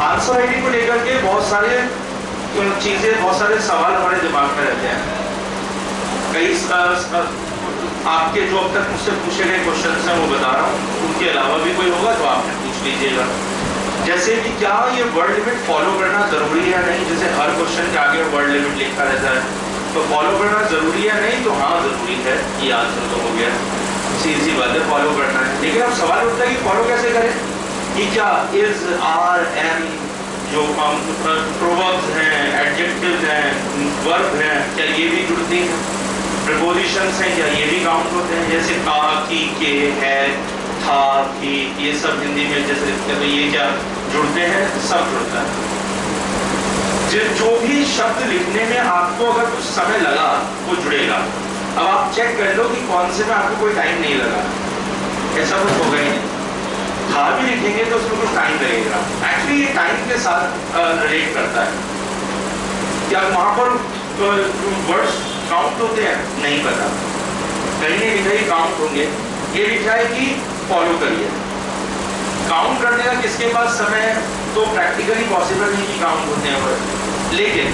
Answer writing को लेकर के बहुत सारे चीजें, बहुत सारे सवाल हमारे दिमाग में रहते हैं। कई आपके जो अब तक मुझसे पूछे गए क्वेश्चन हैं वो बता रहा हूँ, उनके अलावा भी कोई होगा तो आपने पूछ लीजिएगा। जैसे कि क्या ये वर्ड लिमिट फॉलो करना जरूरी है या नहीं, जैसे हर क्वेश्चन के आगे वर्ड लिमिट लिखा रहता है, तो फॉलो करना जरूरी है नहीं, तो हाँ जरूरी है, ये आंसर तो हो गया, सीधी बात है, फॉलो करना है। लेकिन अब सवाल उठता है कि फॉलो कैसे करें, कि क्या इज, आर, एम जो प्रोवर्ब्स हैं, एडजेक्टिव्स हैं, वर्ब हैं, क्या ये भी जुड़ती हैं, प्रीपोजिशंस हैं, क्या ये भी काउंट होते हैं, जैसे का, की, के, है, था, थी, ये सब हिंदी में जैसे लिखते हैं तो ये क्या जुड़ते हैं, सब जुड़ता है। जो भी शब्द लिखने में आपको अगर कुछ समय लगा वो जुड़ेगा। अब आप चेक कर लो कि कौन से में आपको कोई टाइम नहीं लगा, ऐसा कुछ होगा ही नहीं। था भी लिखेंगे तो उसमें कुछ टाइम लगेगा, एक्चुअली ये टाइम के साथ रिलेट करता है। क्या वहां पर वर्ड्स काउंट होते हैं, नहीं पता, कहीं नहीं लिखा ही काउंट होंगे, ये लिखा है कि फॉलो करिए। काउंट करने का किसके पास समय है, तो प्रैक्टिकली पॉसिबल नहीं कि काउंट होते हैं वर्ड, लेकिन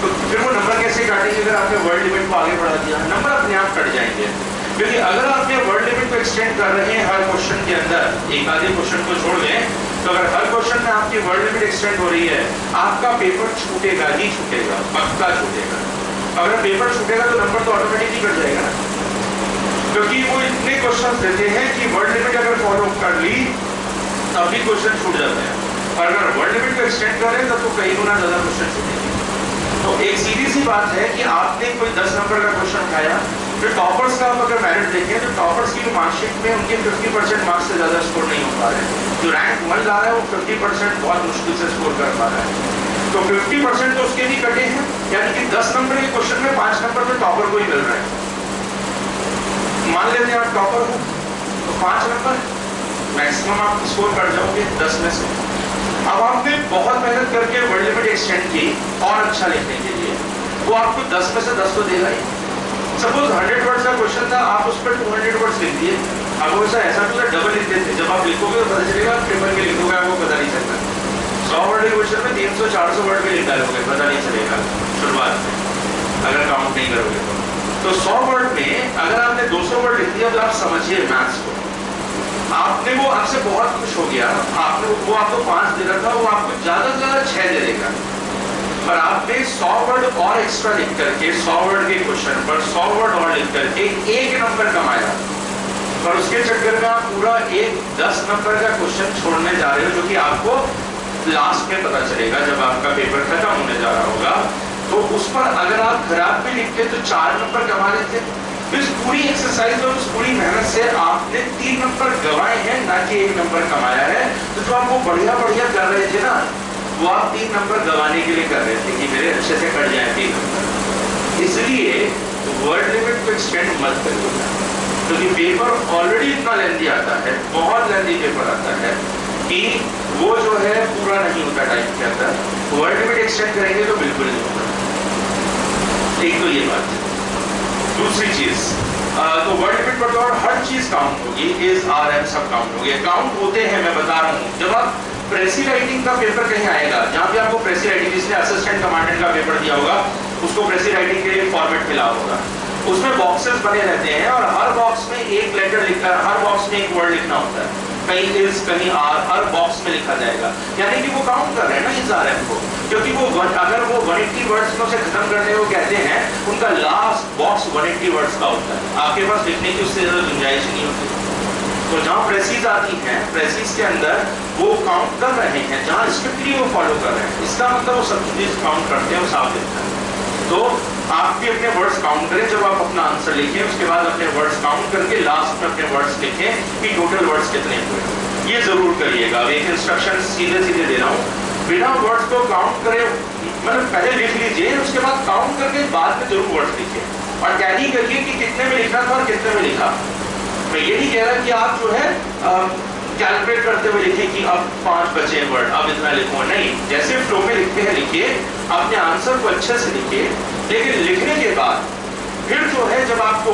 तो फिर वो नंबर कैसे काटेंगे अगर आपने वर्ड लिमिट को आगे बढ़ा दिया, नंबर अपने आप कट जाएंगे। क्योंकि अगर आपने वर्ड लिमिट को एक्सटेंड कर रहे हैं हर क्वेश्चन के अंदर, एक आधे क्वेश्चन को छोड़ दें, तो अगर हर क्वेश्चन में आपकी वर्ड लिमिट एक्सटेंड हो रही है, आपका पेपर छूटेगा ही छूटेगा, पक्का छूटेगा। अगर पेपर छूटेगा तो नंबर तो ऑटोमेटिकली कट जाएगा ना, क्योंकि वो इतने क्वेश्चन देते हैं कि वर्ड लिमिट अगर फॉलो कर ली तब भी क्वेश्चन छूट जाते हैं, और अगर वर्ड लिमिट को एक्सटेंड करें तब तो कई गुना ज्यादा क्वेश्चन छूटेंगे। तो एक सीधी सी बात है कि आपने कोई 10 नंबर का क्वेश्चन उठाया, फिर टॉपर्स का आप अगर मेरिट देखें तो टॉपर्स की मार्कशीट में उनके 50% मार्क्स से ज्यादा स्कोर नहीं हो पा रहे हैं। जो रैंक 1 ला रहा है वो 50% बहुत मुश्किल से स्कोर कर पा रहा है, तो 50% तो उसके भी कटे हैं, यानी कि 10 नंबर के क्वेश्चन में 5 नंबर तो टॉपर को ही मिल रहा है। मान लेते हैं आप टॉपर हो तो 5 नंबर मैक्सिमम आप स्कोर कर जाओगे 10 में से। अब आपने बहुत मेहनत करके वर्ड लिमिट एक्सटेंड की और अच्छा लिखने के लिए, वो आपको 10 में से 10 तो देगा ही। सपोज 100 वर्ड्स का क्वेश्चन था, आप उस पर 200 वर्ड्स लिख दिए, अब ऐसा तो डबल लिख देते, जब आप लिखोगे तो पता चलेगा, पेपर के लिखोगे आपको पता नहीं चलता। 100 वर्ड के क्वेश्चन में 300-400 वर्ड भी लिख डालोगे, पता नहीं चलेगा शुरुआत में, अगर काउंट नहीं करोगे तो 100 वर्ड में अगर आपने 200 वर्ड लिख दिया तो आप समझिए मैथ्स को, आपने वो आपसे बहुत खुश हो गया, आपने वो आपको 5 दे रहा था, वो आपको ज्यादा से ज्यादा 6 दे देगा, पर आपने 100 वर्ड और एक्स्ट्रा लिख करके 100 वर्ड के क्वेश्चन पर 100 वर्ड और लिख करके 1 नंबर कमाया, पर उसके चक्कर में आप पूरा 10 नंबर का क्वेश्चन छोड़ने जा रहे हो, जो कि आपको लास्ट में पता चलेगा जब आपका पेपर खत्म होने जा रहा होगा। तो उस पर अगर आप खराब भी लिखते तो 4 नंबर कमा लेते। इस पूरी एक्सरसाइज और उस पूरी मेहनत से आपने 3 नंबर गंवाए हैं, ना कि 1 नंबर कमाया है। तो जो आप वो बढ़िया कर रहे थे ना, वो आप 3 नंबर गंवाने के लिए कर रहे थे कि मेरे अच्छे से कट जाए 3 नंबर। इसलिए वर्ड लिमिट को एक्सटेंड मत करिएगा, क्योंकि पेपर ऑलरेडी इतना लेंथी आता है, बहुत लेंथी पेपर आता है कि वो जो है पूरा नहीं होता टाइम के अंदर। वर्ड लिमिट एक्सटेंड करेंगे तो बिल्कुल नहीं होगा। एक तो ये बात। दूसरी चीज, तो वर्ड लिमिट पर तो हर चीज काउंट होगी, इज, आर, एम सब काउंट होगी। काउंट होते हैं, मैं बता रहा हूँ। जब आप प्रेसी राइटिंग का पेपर कहीं आएगा, जहां पे आपको प्रेसी राइटिंग, जिसने असिस्टेंट कमांडेंट का पेपर दिया होगा उसको प्रेसी राइटिंग के लिए फॉर्मेट मिला होगा, उसमें बॉक्सेस बने रहते हैं और हर बॉक्स में एक लेटर लिखा, हर बॉक्स में एक वर्ड लिखना होता है, कहीं इज कहीं आर, हर बॉक्स में लिखा जाएगा। यानी कि वो काउंट कर रहे हैं ना इज, आर, एम को, क्योंकि वो अगर वो 180 वर्ड्स में उसे खत्म करने को कहते हैं, उनका लास्ट बॉक्स 180 वर्ड्स का होता है, आपके पास लिखने की उससे ज्यादा गुंजाइश नहीं होती। तो जहाँ प्रेसीज आती हैं, प्रेसीज के अंदर वो काउंट कर रहे हैं, जहाँ स्ट्रिक्टली वो फॉलो कर रहे हैं, इसका मतलब वो सब चीज काउंट करते हैं, वो साफ दिखता है। तो आप भी अपने वर्ड्स काउंट करें जब आप अपना आंसर लिखें, उसके बाद अपने वर्ड्स काउंट करके लास्ट में अपने वर्ड्स लिखें कि टोटल वर्ड्स कितने हुए। ये जरूर करिएगा। एक इंस्ट्रक्शन सीधे दे रहा हूँ, बिना वर्ड्स को काउंट करे, मतलब पहले लिख लीजिए, उसके बाद काउंट करके बाद में जरूर वर्ड्स लिखिए और टैली करिए कि कितने में लिखना था और कितने में लिखा। मैं ये नहीं कह रहा कि आप जो है कैलकुलेट करते हुए लिखें कि अब 5 बचे वर्ड, अब इतना लिखूंगा, नहीं, जैसे फ्लो में लिखते हैं लिखिए, अपने आंसर को अच्छे से लिखिए। लेकिन लिखने के बाद फिर जो है जब आपको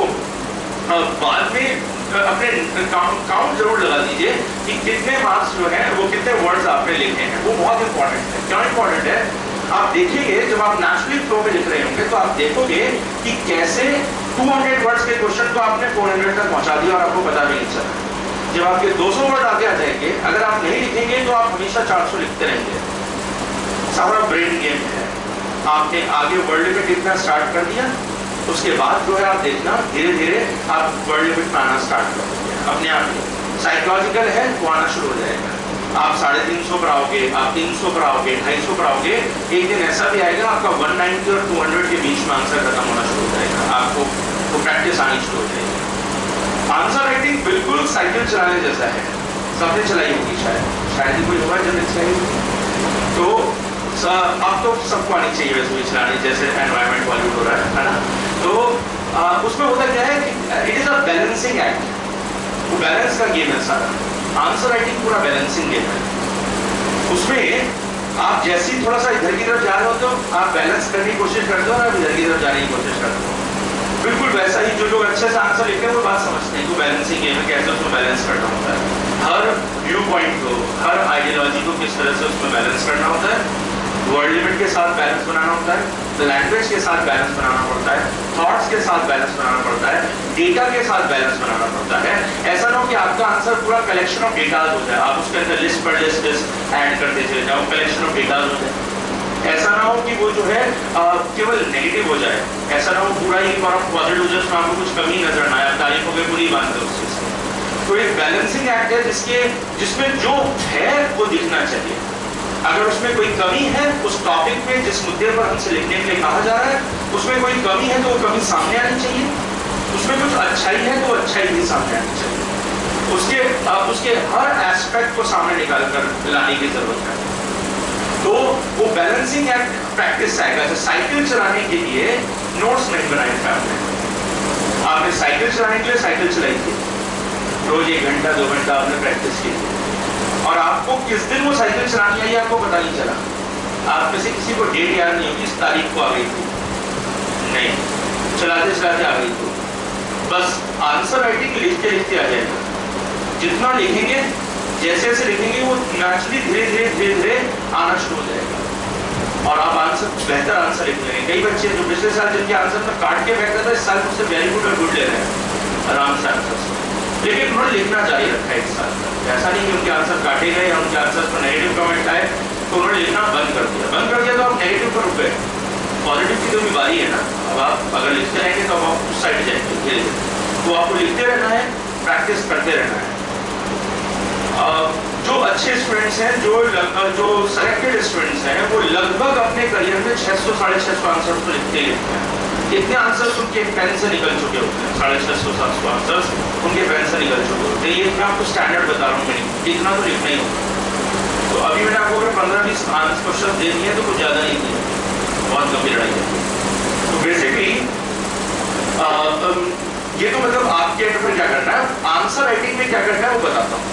बाद में अपने काउंट जरूर लगा दीजिए कि कितने मार्क्स जो है वो कितने वर्ड्स आपने लिखे हैं। वो बहुत इंपॉर्टेंट है। क्यों इंपॉर्टेंट है? आप देखिएगे जब आप नेचुरली फ्लो में लिख रहे होंगे तो आप देखोगे कि कैसे 200 वर्ड्स के क्वेश्चन को आपने 400 तक पहुंचा दिया और आपको पता भी नहीं चला। जब आपके 200 वर्ड आगे आ जाएंगे, अगर आप नहीं लिखेंगे तो आप हमेशा 400 लिखते रहेंगे। सारा ब्रेन गेम है। आपने आगे वर्ड लिमिट लिखना स्टार्ट कर दिया, उसके बाद जो है आप देखना धीरे धीरे आप वर्ड लिमिट में आना स्टार्ट कर देंगे अपने आप ही। साइकोलॉजिकल है वो आना शुरू हो जाएगा। आप 350 पर आओगे, आप 300 पर आओगे, 250 पर आओगे, एक दिन ऐसा भी आएगा आपका 190 और 200 के बीच में आंसर खत्म होना शुरू हो जाएगा। आपको वो प्रैक्टिस आनी शुरू हो जाएगी। आंसर राइटिंग बिल्कुल साइकिल चलाने जैसा है। सबने चलाई होगी शायद ही कोई होगा जब चलाई। तो अब तो सबको आनी चाहिए वैसे भी चलाने, जैसे एनवायरमेंट वाली हो रहा है ना। तो उसमें होता क्या है कि it is a balancing act. वो बैलेंस का गेम है सारा। आंसर राइटिंग पूरा बैलेंसिंग गेम है। उसमें आप जैसे ही थोड़ा सा इधर की तरफ जा रहे हो तो आप बैलेंस करने की कोशिश करते हो और आप इधर की तरफ जाने की कोशिश करते हो। बिल्कुल वैसा ही जो लोग अच्छे से आंसर लिखते हैं वो बात समझते हैं कि बैलेंसिंग गेम है, कैसे उसमें बैलेंस करना होता है। हर व्यू पॉइंट को, हर आइडियोलॉजी को किस तरह से उसमें बैलेंस करना होता है। वर्ड लिमिट के साथ बैलेंस बनाना होता है, लैंग्वेज के साथ बैलेंस बनाना पड़ता है, थॉट्स के साथ बैलेंस बनाना पड़ता है, डेटा के साथ बैलेंस बनाना पड़ता है। ऐसा ना हो कि आपका आंसर पूरा कलेक्शन ऑफ डेटा हो जाए, आप उसके अंदर लिस्ट पर लिस्ट ऐड करते चले जाओ, कलेक्शन ऑफ डेटा हो जाए। ऐसा ना हो कि वो जो है केवल नेगेटिव हो जाए। ऐसा ना हो पूरा ही पॉजिटिव हो जाए, उसमें आपको कुछ कमी नजर ना आए, आप तारीफों के पूरी बात करो उस चीज से। तो एक बैलेंसिंग एक्ट है जिसमें जो है वो दिखना चाहिए। अगर उसमें कोई कमी है उस टॉपिक में जिस मुद्दे पर हमसे लिखने के लिए कहा जा रहा है, उसमें कोई कमी है तो वो कमी सामने आनी चाहिए। उसमें कुछ अच्छाई है तो अच्छाई भी सामने आनी चाहिए। उसके हर एस्पेक्ट को सामने निकाल कर लाने की जरूरत है। तो वो बैलेंसिंग एक्ट प्रैक्टिस आएगा। जैसे साइकिल चलाने के लिए नोट्स नहीं बनाए थे आपने साइकिल चलाने के लिए साइकिल चलाई थी, रोज 1 घंटा 2 घंटा आपने प्रैक्टिस की थी, और आपको किस दिन वो साइकिल चलानी आई आपको पता नहीं चला। आप में से किसी को डेट याद नहीं होगी, इस तारीख को आ गई थी, नहीं, चलाते चलाते आ गई थी। बस आंसर राइटिंग लिखते लिखते आ जाएगा। जितना लिखेंगे, जैसे जैसे लिखेंगे वो नेचुरली धीरे धीरे आना शुरू हो जाएगा और आप आंसर बेहतर आंसर लिख लेंगे। कई बच्चे जो पिछले साल जिनके आंसर में काट के फेंकते थे, इस साल मुझसे वेरी गुड और गुड ले रहे हैं आराम से आंसर, लेकिन उन्होंने लिखना जारी रखा है इस साल तक। ऐसा नहीं कि उनके आंसर काटे गए या उनके आंसर पर नेगेटिव कमेंट आए तो उन्होंने लिखना बंद कर दिया। तो आप नेगेटिव पर रुक गए। पॉजिटिव की तो भी बारी है ना। अब आप अगर लिखते रहेंगे तो आप उस साइड जाएंगे धीरे धीरे। तो आपको लिखते रहना है, प्रैक्टिस करते रहना है। जो अच्छे स्टूडेंट्स हैं, जो सेलेक्टेड स्टूडेंट्स हैं, वो लगभग अपने करियर में 600-650 आंसर तो लिखते ही लिखते हैं। इतने आंसर्स उनके पेन से निकल चुके होते हैं, 650-700 आंसर्स उनके पेन से निकल चुके होते हैं। ये मैं आपको स्टैंडर्ड बता रहा हूँ, इतना तो लिखना ही होगा। तो अभी मैंने आपको अगर 15-20 क्वेश्चन दे दिए तो कुछ ज़्यादा नहीं दिए, बहुत गंभीर लड़ाई है। तो बेसिकली ये तो मतलब आपके एंड पर क्या करना है, आंसर राइटिंग में क्या करना है वो बताता हूँ।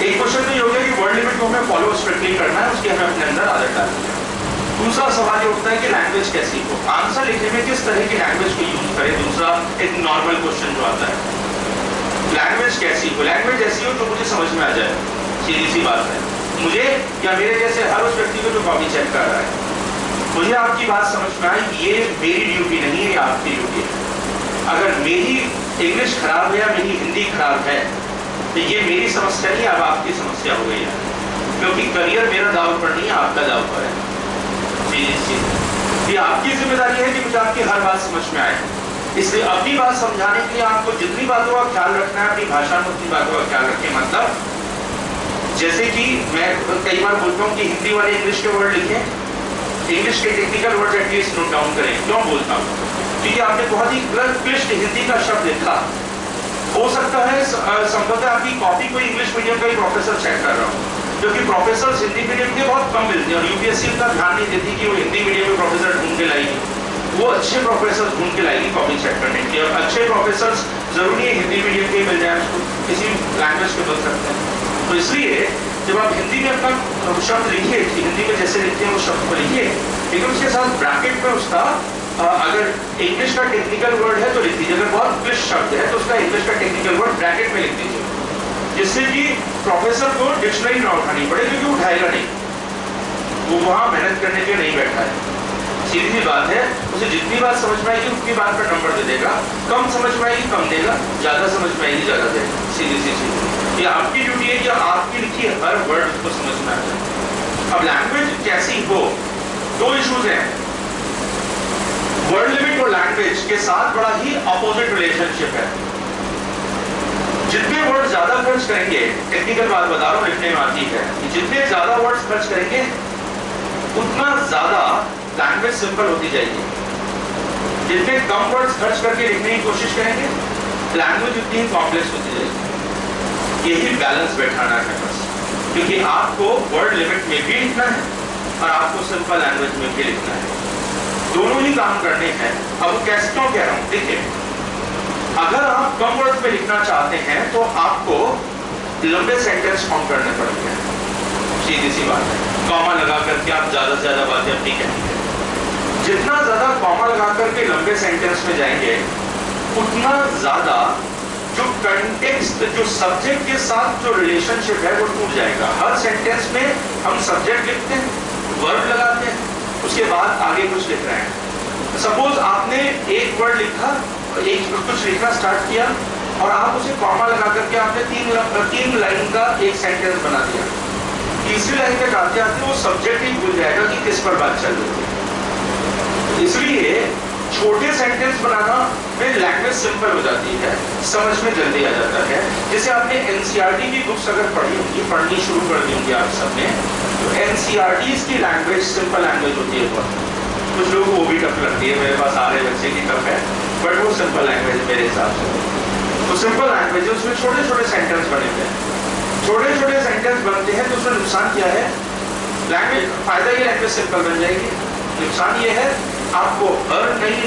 एक क्वेश्चन तो ये हो गया कि वर्ड लिमिट को हमें फॉलो स्ट्रिक्टली करना है, उसकी हमें अपने अंदर आदत डालनी है। दूसरा सवाल ये उठता है कि लैंग्वेज कैसी हो, आंसर लिखने में किस तरह की लैंग्वेज को यूज करें। दूसरा एक नॉर्मल क्वेश्चन जो आता है, लैंग्वेज कैसी हो, लैंग्वेज ऐसी हो जो मुझे समझ में आ जाए। सीधी सी बात है, मुझे या मेरे जैसे हर उस व्यक्ति को जो कॉपी चेक कर रहा है, मुझे आपकी बात समझ में आई, ये मेरी ड्यूटी नहीं है, ये आपकी ड्यूटी है। अगर मेरी इंग्लिश खराब है या मेरी हिंदी खराब है तो ये मेरी समस्या नहीं, अब आपकी समस्या हो गई है, क्योंकि करियर मेरा दाव पर नहीं है, आपका दाव पर है। ये आपकी जिम्मेदारी है कि मुझे आपकी हर बात समझ में आए। इसलिए अपनी बात समझाने के लिए आपको जितनी बातों का ख्याल रखना है, अपनी भाषा में उतनी बातों का ख्याल रखें। मतलब जैसे कि मैं कई बार बोलता हूँ कि हिंदी वाले इंग्लिश के वर्ड लिखें, इंग्लिश के technical word at least note down करें। क्यों बोलता हूँ, क्योंकि आपने बहुत ही क्लिष्ट हिंदी का शब्द लिखा, हो सकता है संभवतः आपकी कॉपी कोई इंग्लिश मीडियम का ही प्रोफेसर चेक कर रहा हूँ, क्योंकि प्रोफेसर हिंदी मीडियम के बहुत कम मिलते हैं और यूपीएससी उतना ध्यान नहीं देती कि वो हिंदी मीडियम में प्रोफेसर ढूंढ के लाएगी। वो अच्छे प्रोफेसर ढूंढ के लाएगी कॉपी चेक करने के लिए, और अच्छे प्रोफेसर जरूरी है हिंदी मीडियम के मिल जाए, उसको किसी लैंग्वेज के मिल सकते हैं। तो इसलिए जब आप हिंदी में अपना शब्द लिखिए, हिंदी में जैसे लिखते हैं वो शब्द को लिखिए, लेकिन उसके साथ ब्रैकेट में उसका अगर इंग्लिश का टेक्निकल वर्ड है तो लिख दीजिए, अगर बहुत क्लिष्ट शब्द है तो उसका इंग्लिश का टेक्निकल वर्ड ब्रैकेट में लिख दीजिए, जिससे कि प्रोफेसर को डिक्शनरी ना उठानी पड़े, क्योंकि उठाएगा नहीं, वो वहां मेहनत करने के लिए नहीं बैठा है। सीधी सी बात है, उसे जितनी बात समझ में आएगी उतनी बात पर नंबर दे देगा, कम समझ में आएगी कम देगा, ज्यादा समझ में आएगी ज्यादा देगा। सीधी सी चीज, ये आपकी ड्यूटी है कि आपकी लिखी हर वर्ड उसको समझ में आ जाए। अब लैंग्वेज कैसी हो, दो इश्यूज हैं, वर्ड लिमिट और लैंग्वेज के साथ बड़ा ही अपोजिट रिलेशनशिप है। जितने वर्ड ज्यादा खर्च करेंगे, टेक्निकल बात बता रहा हूं, लिखने में आती है, जितने ज्यादा वर्ड्स खर्च करेंगे उतना ज्यादा लैंग्वेज सिंपल होती जाएगी। जितने कम वर्ड्स खर्च करके लिखने की कोशिश करेंगे, लैंग्वेज उतनी ही कॉम्प्लेक्स होती जाएगी। यही बैलेंस बैठाना है बस, क्योंकि आपको वर्ड लिमिट में भी लिखना है और आपको सिंपल लैंग्वेज में भी लिखना है, दोनों ही काम करने हैं। अब कैसे क्यों कह रहा हूं, देखिए, अगर आप कम वर्ड में लिखना चाहते हैं तो आपको लंबे सेंटेंस फॉर्म करने पड़ेंगे, सीधी सी बात है। कॉमा लगा करके आप ज्यादा से ज्यादा बातें अपनी कहेंगे, जितना ज्यादा कॉमा लगा करके लंबे सेंटेंस में जाएंगे उतना ज्यादा जो कंटेक्स्ट, जो सब्जेक्ट के साथ जो रिलेशनशिप है वो टूट जाएगा। हर सेंटेंस में हम सब्जेक्ट लिखते हैं, वर्ब लगाते हैं, उसके बाद आगे कुछ लिख रहे हैं। सपोज आपने एक वर्ड लिखा, एक कुछ लिखना स्टार्ट किया और आप उसे कॉमा लगा करके आपने तीन लाइन का एक सेंटेंस बना दिया। तीसरी लाइन तक आते आते वो सब्जेक्ट ही भूल जाएगा कि किस पर बात चल रही है। इसलिए छोटे सेंटेंस बनाना में लैंग्वेज सिंपल हो जाती है, समझ में जल्दी आ जाता है। जैसे आपने एनसीईआरटी की बुक्स अगर पढ़ी होंगी, पढ़नी शुरू कर दी होंगी आप सबने, तो एनसीईआरटी की लैंग्वेज सिंपल लैंग्वेज होती है। कुछ लोगों को वो भी टफ लगती है, मेरे पास सारे बच्चे की टफ है, बट वो सिंपल लैंग्वेज मेरे हिसाब से। तो सिंपल लैंग्वेज है, उसमें छोटे छोटे सेंटेंस बने हुए हैं, छोटे छोटे सेंटेंस बनते हैं। तो उसमें नुकसान क्या है, लैंग्वेज, फायदा ये लैंग्वेज सिंपल बन जाएगी, नुकसान ये है आपको हर नई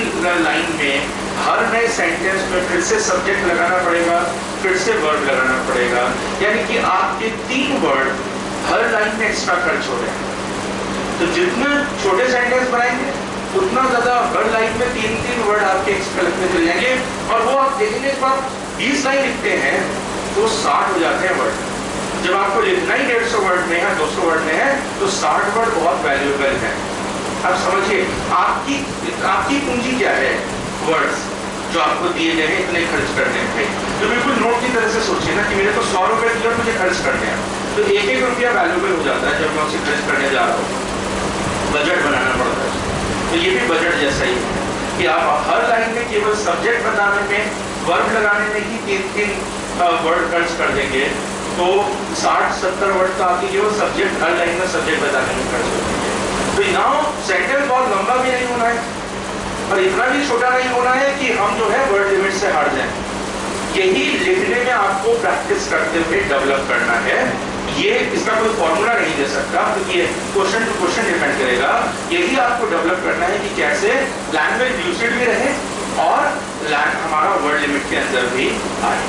लाइन में, हर नए सेंटेंस में फिर से सब्जेक्ट लगाना पड़ेगा, फिर से वर्ब लगाना पड़ेगा, यानी कि आपके 3 वर्ड हर लाइन में एक्स्ट्रा खर्च हो रहे हैं। तो जितने छोटे सेंटेंस बनाएंगे उतना ज्यादा हर लाइन में 3-3 वर्ड आपके एक्स्ट्रा लगते चले जाएंगे, और वो आप देखेंगे जब आप 20 लाइन लिखते हैं तो 60 हो जाते हैं वर्ड। जब आपको लिखना ही 150 वर्ड में है, 200 वर्ड में है, तो 60 वर्ड बहुत वैल्यूएबल है। अब समझिए आपकी पूंजी क्या है, वर्ड्स जो आपको दिए गए हैं इतने खर्च करने हैं। तो बिल्कुल नोट की तरह से सोचिए ना कि मेरे को 100 रुपए दिए और मुझे खर्च करने हैं, तो 1-1 रुपया वैल्यूएबल हो जाता है जब मैं उसे खर्च करने जा रहा हूँ। बजट बनाना पड़ता है, तो ये भी बजट जैसा ही है कि आप हर लाइन में केवल सब्जेक्ट बताने में, वर्ब लगाने में ही 3-3 वर्ड खर्च कर देंगे, तो 60-70 वर्ड का आपकी केवल सब्जेक्ट, हर लाइन में सब्जेक्ट बताने में खर्च हो जाएंगे। तो यहाँ सेंटेंस बहुत लंबा भी नहीं होना है और इतना भी छोटा नहीं होना है कि हम जो है वर्ड लिमिट से हट जाएं। यही लिखने में आपको प्रैक्टिस करते हुए डेवलप करना है। ये इसका कोई फॉर्मूला नहीं दे सकता, क्योंकि ये क्वेश्चन टू क्वेश्चन डिपेंड करेगा। यही आपको डेवलप करना है कि कैसे लैंग्वेज यूसेज भी रहे और हमारा वर्ड लिमिट के अंदर भी आए।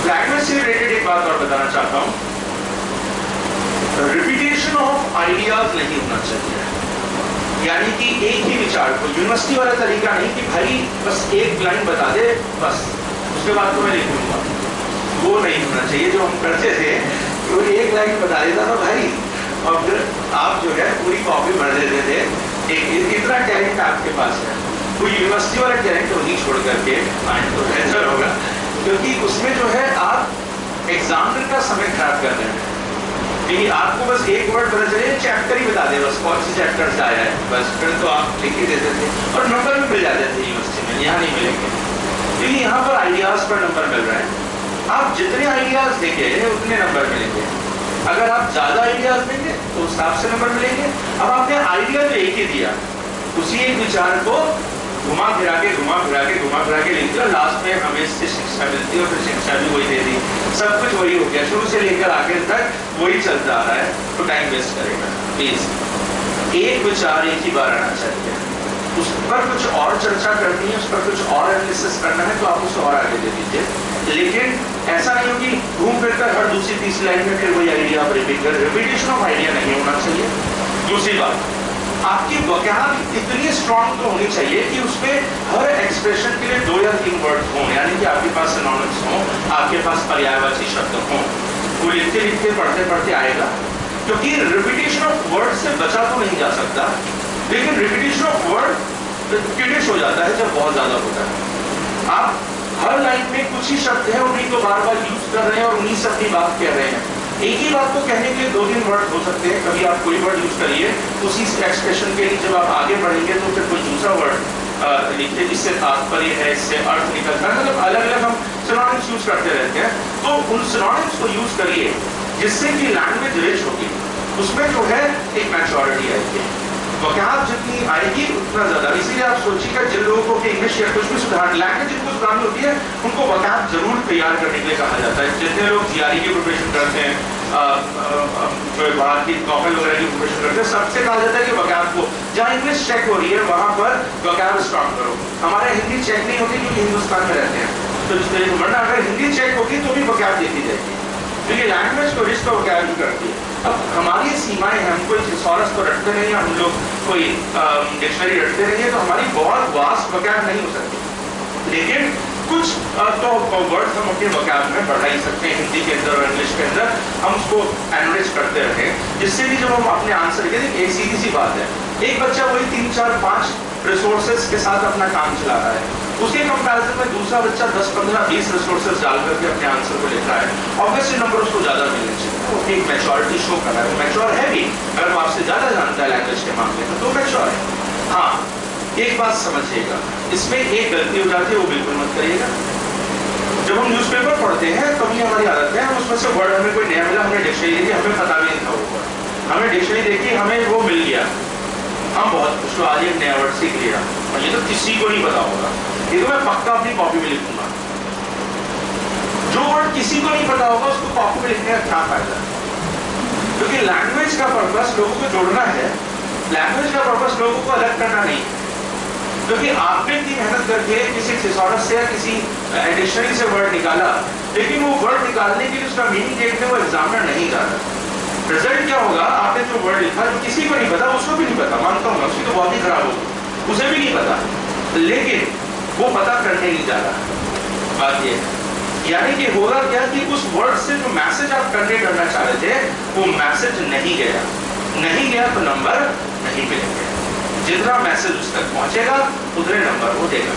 लैंग्वेज से रिलेटेड एक बात और बताना चाहता हूँ, रिपीटेशन ऑफ आइडियाज नहीं होना चाहिए। यानी कि एक ही विचार को, यूनिवर्सिटी वाला तरीका नहीं कि भाई बस एक लाइन बता दे बस उसके बाद तो मैं लिख लूंगा, वो नहीं होना चाहिए। जो हम करते थे वो एक लाइन बता देता था भाई, और फिर आप जो है पूरी कॉपी भर देते थे। इतना टैलेंट आपके पास है, वो यूनिवर्सिटी वाला टैलेंट वही छोड़ करके आए तो बेहतर होगा, क्योंकि उसमें जो है आप एग्जाम का समय खराब कर रहे हैं। क्योंकि आपको बस एक वर्ड पता चले, चैप्टर ही बता दे बस कौन सी चैप्टर से आया है, बस फिर तो आप लिख ही देते थे और नंबर भी मिल जाते थे यूनिवर्सिटी में। यहाँ नहीं मिलेंगे, क्योंकि यहाँ पर आइडियाज पर नंबर मिल रहा है। आप जितने आइडियाज देंगे उतने नंबर मिलेंगे। अगर आप ज्यादा आइडियाज देंगे तो उस हिसाब से नंबर मिलेंगे। अब आपने आइडिया तो एक ही दिया, उसी एक विचार को घुमा फिरा के लिख दिया, लास्ट में हमें इससे शिक्षा मिलती है और फिर शिक्षा भी वही दे दी, सब कुछ वही हो गया, शुरू से लेकर आखिर तक वही चलता आ रहा है, तो टाइम वेस्ट करेगा। प्लीज एक विचार एक ही बार आना चाहिए, उस पर कुछ और चर्चा करनी है, उस पर कुछ और एनालिसिस करना है तो आप उसे और आगे दे दीजिए। लेकिन ऐसा नहीं हो कि घूम फिर कर हर दूसरी तीसरी लाइन में फिर वही आइडिया आप रिपीट कर, रिपीटेशन ऑफ आइडिया नहीं होना चाहिए। दूसरी बात, आपकी वोकैब इतनी स्ट्रांग तो होनी चाहिए कि उसमें हर एक्सप्रेशन के लिए 2 या 3 वर्ड्स हों, यानी कि आपके पास सिनोनिम्स हों, आपके पास पर्यायवाची शब्द हों। वो लिखते लिखते पढ़ते पढ़ते आएगा, क्योंकि रिपीटेशन ऑफ वर्ड से बचा तो नहीं जा सकता, लेकिन रिपीटेशन ऑफ वर्ड किडिश हो जाता है जब बहुत ज्यादा होता है। आप हर लाइन में कुछ ही शब्द है, उन्हीं को बार बार यूज कर रहे हैं और उन्हीं से अपनी बात कह रहे हैं। एक ही बात को कहने के लिए 2-3 वर्ड हो सकते हैं। कभी आप कोई वर्ड यूज करिए, उसी एक्सप्रेशन के लिए जब आप आगे बढ़ेंगे तो फिर कोई दूसरा वर्ड लिखिए जिससे तात्पर्य है, इससे अर्थ निकलता है। मतलब अलग अलग हम सिनोनिम्स यूज करते रहते हैं, तो उन सिनोनिम्स को यूज करिए जिससे कि लैंग्वेज रिच होगी, उसमें जो है एक मैच्योरिटी आएगी। वोकैब जितनी आएगी उतना ज्यादा। इसीलिए आप सोचिएगा जिन लोगों को कि इंग्लिश या कुछ भी सुधार, लैंग्वेज जिनको सुधारनी होती है, उनको वोकैब जरूर तैयार करने के लिए कहा जाता है। जितने लोग जीआरई की प्रिपरेशन करते हैं, जो बाहर की टॉफल वगैरह की प्रिपरेशन करते हैं, सबसे कहा जाता है कि वोकैब को, जहाँ इंग्लिश चेक हो रही है वहां पर वोकैब स्ट्रॉन्ग करो। हमारे हिंदी चेक नहीं होती क्योंकि हिंदुस्तान में रहते हैं, तो वरना अगर हिंदी चेक होगी तो भी वोकैब देखी जाएगी, क्योंकि लैंग्वेज को रिच तो वोकैब ही करती है। अब हमारी सीमाएं हैं, हम कोई थिसॉरस तो रटते नहीं है, हम लोग कोई डिक्शनरी रटते नहीं है, तो हमारी बहुत वास्ट वोकैब नहीं हो सकती, लेकिन कुछ तो वर्ड्स हम अपने वोकैब में बढ़ा ही सकते हैं। हिंदी के अंदर और इंग्लिश के अंदर हम उसको एनरिच करते रहे, जिससे कि जब हम अपने आंसर के, एक सीधी सी बात है, एक बच्चा वही 3, 4, 5 रिसोर्सेज के साथ अपना काम चला रहा है, उसके कंपैरिजन में दूसरा बच्चा 10, 15, 20 रिसोर्सेज डाल करके अपने आंसर को लिख रहा है, ऑब्वियसली नंबर उसको ज्यादा मिलने चाहिए। वो एक मैच्योरिटी शो कर रहा है, मैच्योर है भी, अगर वो आपसे ज्यादा जानता है लैंग्वेज के मामले में तो मैच्योर है। हाँ, एक बात समझिएगा, इसमें एक गलती हो जाती है, वो बिल्कुल मत करिएगा। जब हम न्यूज़पेपर पढ़ते हैं तभी हमारी आदत है, हम उसमें से वर्ड हमें कोई नया मिला, हमने डिक्शनरी देखी, हमें पता भी नहीं था वो वर्ड, हमने डिक्शनरी देखी, हमें वो मिल गया, हम बहुत खुश हो, आज एक नया वर्ड सीख लिया, और ये तो किसी को नहीं पता होगा, ये तो मैं पक्का अपनी कॉपी में लिखूंगा। जो वर्ड किसी को नहीं पता होगा उसको कॉपी में लिखने का क्या फायदा? क्योंकि लैंग्वेज का पर्पस लोगों को जोड़ना है, लैंग्वेज का पर्पस लोगों को अलग करना नहीं है। क्योंकि आपने इतनी मेहनत करके किसी थिसॉरस से या किसी डिक्शनरी से वर्ड निकाला, लेकिन वो वर्ड निकालने के लिए उसका मीनिंग देखने वो एग्जामिनर नहीं जाता। रिजल्ट क्या होगा? आपने जो वर्ड लिखा जो किसी को नहीं पता, उसको भी नहीं पता, मानता हूँ उसकी तो बहुत ही खराब होगी, उसे भी नहीं पता, लेकिन वो पता करने नहीं जा रहा। बात ये है, यानी कि होगा क्या कि उस वर्ड से जो मैसेज आप कन्वे करना चाह रहे थे वो मैसेज नहीं गया तो नंबर नहीं मिलेंगे। जितना मैसेज उस तक पहुंचेगा उतने नंबर वो देगा,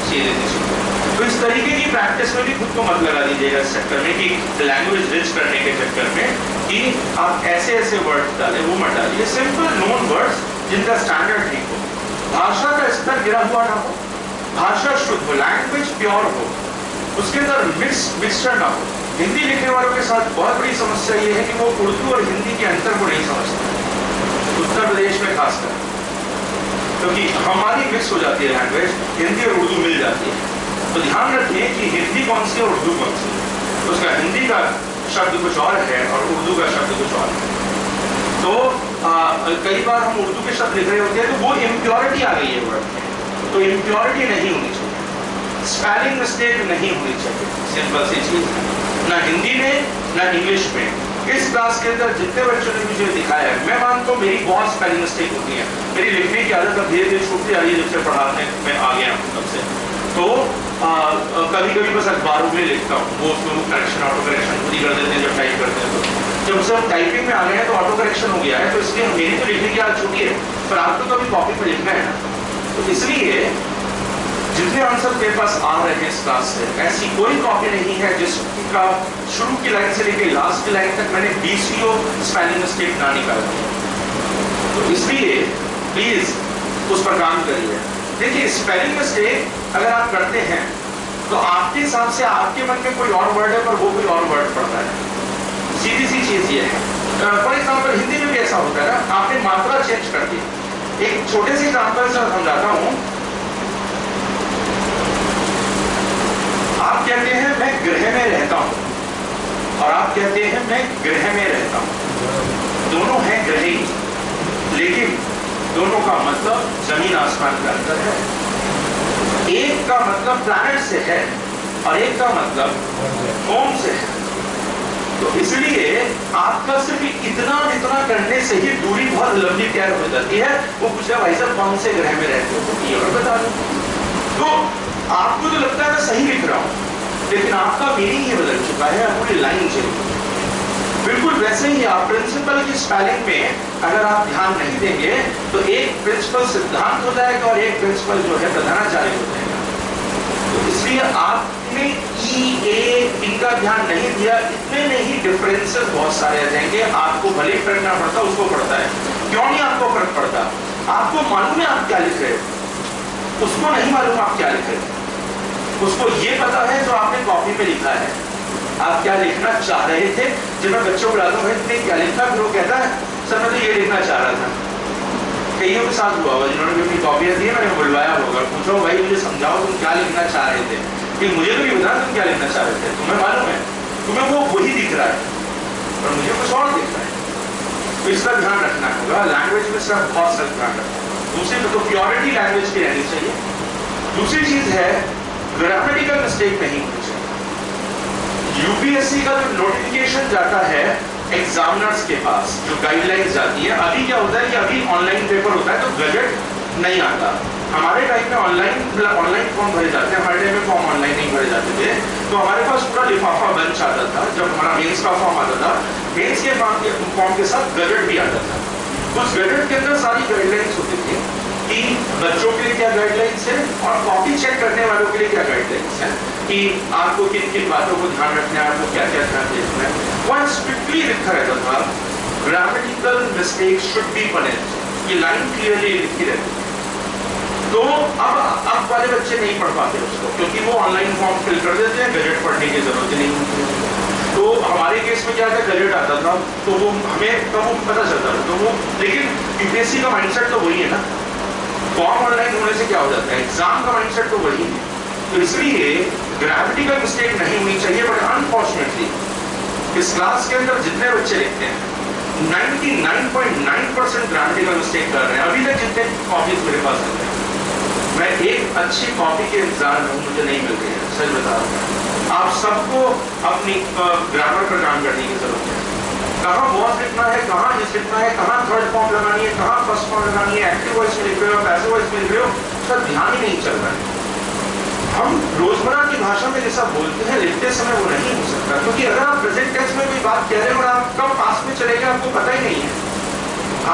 सीधे सीधे। तो इस तरीके की प्रैक्टिस में भी खुद को मत लगा दीजिएगा इस चक्कर में कि लैंग्वेज रिच करने के चक्कर में कि आप ऐसे ऐसे वर्ड्स डालें, वो मत डालिए। सिंपल नोन वर्ड्स जिनका स्टैंडर्ड ठीक हो, भाषा का स्तर गिरा हुआ ना हो, भाषा शुद्ध हो, लैंग्वेज प्योर हो, उसके अंदर मिक्सचर ना हो। हिंदी लिखने वालों के साथ बहुत बड़ी समस्या ये है कि वो उर्दू और हिंदी के अंतर को नहीं समझते, उत्तर प्रदेश में खासकर, क्योंकि हमारी मिक्स हो जाती है लैंग्वेज, हिंदी और उर्दू मिल जाती है। तो ध्यान रखिए कि हिंदी कौन सी है और उर्दू कौन सी है। उसका हिंदी का शब्द कुछ और है और उर्दू का शब्द कुछ और है। तो कई बार हम उर्दू के शब्द लिख रहे होते हैं तो वो इम्प्योरिटी आ गई है वर्ड में, तो इम्प्योरिटी नहीं होनी चाहिए, स्पेलिंग मिस्टेक नहीं होनी चाहिए, सिंपल सी चीज है। ना हिंदी में ना इंग्लिश में। इस क्लास के अंदर जितने बच्चों ने मुझे दिखाया है, मैं मानता हूँ मेरी बहुत स्पेलिंग मिस्टेक होती है, मेरी लिखने की आदत अब धीरे धीरे छूटती आ रही है जब से पढ़ाने में आ गया हूँ तब से। तो कभी कभी बस अखबारों में लिखता हूँ, वो उसमें करेक्शन ऑटो करेक्शन खुद ही कर देते हैं जब टाइप करते हैं। तो जब से हम टाइपिंग में आ गए हैं तो ऑटो करेक्शन हो गया है, तो इसलिए मेरी तो लिखने की आदत छूटी है, पर आपको तो अभी कॉपी में लिखना है ना। तो इसलिए जितने आंसर मेरे पास आ रहे हैं इस क्लास से, ऐसी कोई कॉपी नहीं है जिसका शुरू की लाइन से लेकर लास्ट की लाइन तक मैंने 20 स्पेलिंग मिस्टेक ना निकाला। तो इसलिए प्लीज उस पर काम करिए। देखिए, स्पेलिंग मिस्टेक अगर आप करते हैं तो आपके हिसाब से आपके मन में कोई और वर्ड है पर वो कोई और वर्ड पड़ता है, सीधी सी चीज ये है। फॉर एग्जाम्पल हिंदी में भी ऐसा होता है ना, आपने मात्रा चेंज कर दी। एक छोटे से एग्जाम्पल से समझाता हूँ। आप कहते हैं मैं गृह में रहता हूं और आप कहते हैं मैं गृह में रहता हूं, दोनों हैं गृह, लेकिन दोनों का मतलब जमीन आसमान का अंतर है। एक का मतलब प्लैनेट से है और एक का मतलब होम से है। तो इसलिए आपका सिर्फ इतना करने से ही दूरी बहुत लंबी तय हो जाती है। वो पूछा भाई साहब कौन से ग्रह में रहते हो, तो ये और बता दो। तो आपको तो लगता है मैं सही लिख रहा हूं, लेकिन आपका मीनिंग ही बदल चुका है, पूरी लाइन चली। बिल्कुल वैसे ही आप प्रिंसिपल की स्पेलिंग में अगर आप ध्यान नहीं देंगे तो एक प्रिंसिपल सिद्धांत हो जाएगा और एक प्रिंसिपल जो है प्रधानाचार्य हो जाएगा। तो इसलिए आपने ई ए इनका ध्यान नहीं दिया, इतने में ही डिफरेंसेस बहुत सारे आ जाएंगे। आपको भले फर्क ना पड़ता, उसको पड़ता है। क्यों नहीं आपको फर्क पड़ता? आपको मालूम है आप क्या लिख रहे हो, उसको नहीं मालूम आप क्या लिख रहे हो। उसको ये पता है जो आपने कॉपी पे लिखा है, आप क्या लिखना चाह रहे थे। जब मैं बच्चों को बुलाता हूँ तुमने क्या लिखा, फिर वो कहता है सर मैं तो ये लिखना चाह रहा था। कईयों के साथ हुआ होगा जिन्होंने अपनी कॉपियां दी है, मैंने बुलवाया होगा, पूछो भाई मुझे समझाओ तुम क्या लिखना चाह रहे थे, कि मुझे तो नहीं पता तुम क्या लिखना चाह रहे थे, तुम्हें मालूम है, तुम्हें वो वही दिख रहा है और मुझे कुछ और दिख रहा है। तो इसका ध्यान रखना होगा। लैंग्वेज में सब बहुत सा ध्यान रखना। दूसरी तो प्योरिटी लैंग्वेज की रहनी चाहिए। दूसरी चीज है ग्रामेटिकल मिस्टेक नहीं होनी चाहिए। यूपीएससी का जो नोटिफिकेशन जाता है एग्जामिनर्स के पास, जो गाइडलाइंस जाती है, अभी क्या होता है कि अभी ऑनलाइन पेपर होता है तो गजट नहीं आता। हमारे टाइम में ऑनलाइन फॉर्म भरे जाते हैं, हमारे टाइम में फॉर्म ऑनलाइन नहीं भरे जाते थे, तो हमारे पास पूरा लिफाफा बंच आता था। जब हमारा मेंस का फॉर्म आता था, मेंस के फॉर्म के साथ गजट भी आता था। उस गजट के अंदर सारी गाइडलाइंस होती थी कि बच्चों के लिए क्या गाइडलाइंस है और कॉपी चेक करने वालों के लिए क्या गाइडलाइंस है, कि आपको किन किन बातों को ध्यान रखना है, आपको क्या क्या ध्यान देना है। वहाँ स्ट्रिक्टली लिखा रहता था grammatical mistake should be punished, ये लाइन क्लियरली लिखी रहती। तो अब वाले बच्चे नहीं पढ़ पाते उसको, क्योंकि वो ऑनलाइन फॉर्म फिल कर देते हैं, गजट पढ़ने की जरूरत नहीं होती। तो हमारे केस में क्या था, गजट आता था तो वो हमें तब वो पता चलता था। तो वो लेकिन यूपीएससी का माइंडसेट तो वही है ना, फॉर्म ऑनलाइन होने से क्या हो जाता है, एग्जाम का माइंडसेट तो वही है। तो इसलिए ग्रामेटिकल मिस्टेक नहीं होनी चाहिए। बट अनफॉर्चुनेटली इस क्लास के अंदर जितने बच्चे लिखते हैं 99.9% ग्रामेटिकल मिस्टेक कर रहे हैं। अभी तक जितने कॉपीज मेरे पास हैं, मैं एक अच्छी कॉपी के इंतजार में हूं, मुझे नहीं मिल रही है, सच बता रहा हूं। आप सबको अपनी ग्रामर पर काम करने की जरूरत है। कहाँ वॉज लिखना है, कहाँ इज लिखना है, कहाँ थर्ड फॉर्म लगानी है, कहाँ फर्स्ट फॉर्म लगानी है, एक्टिव वॉइस में लिख रहे हो, पैसिव वॉइस में लिख रहे हो, उसका ध्यान ही नहीं चल रहा है। हम रोजमर्रा की भाषा में जैसा बोलते हैं लिखते समय वो नहीं हो सकता, क्योंकि अगर आप प्रेजेंट टेंस में कोई बात कह रहे हो और आप कब पास में चले गए आपको पता ही नहीं है।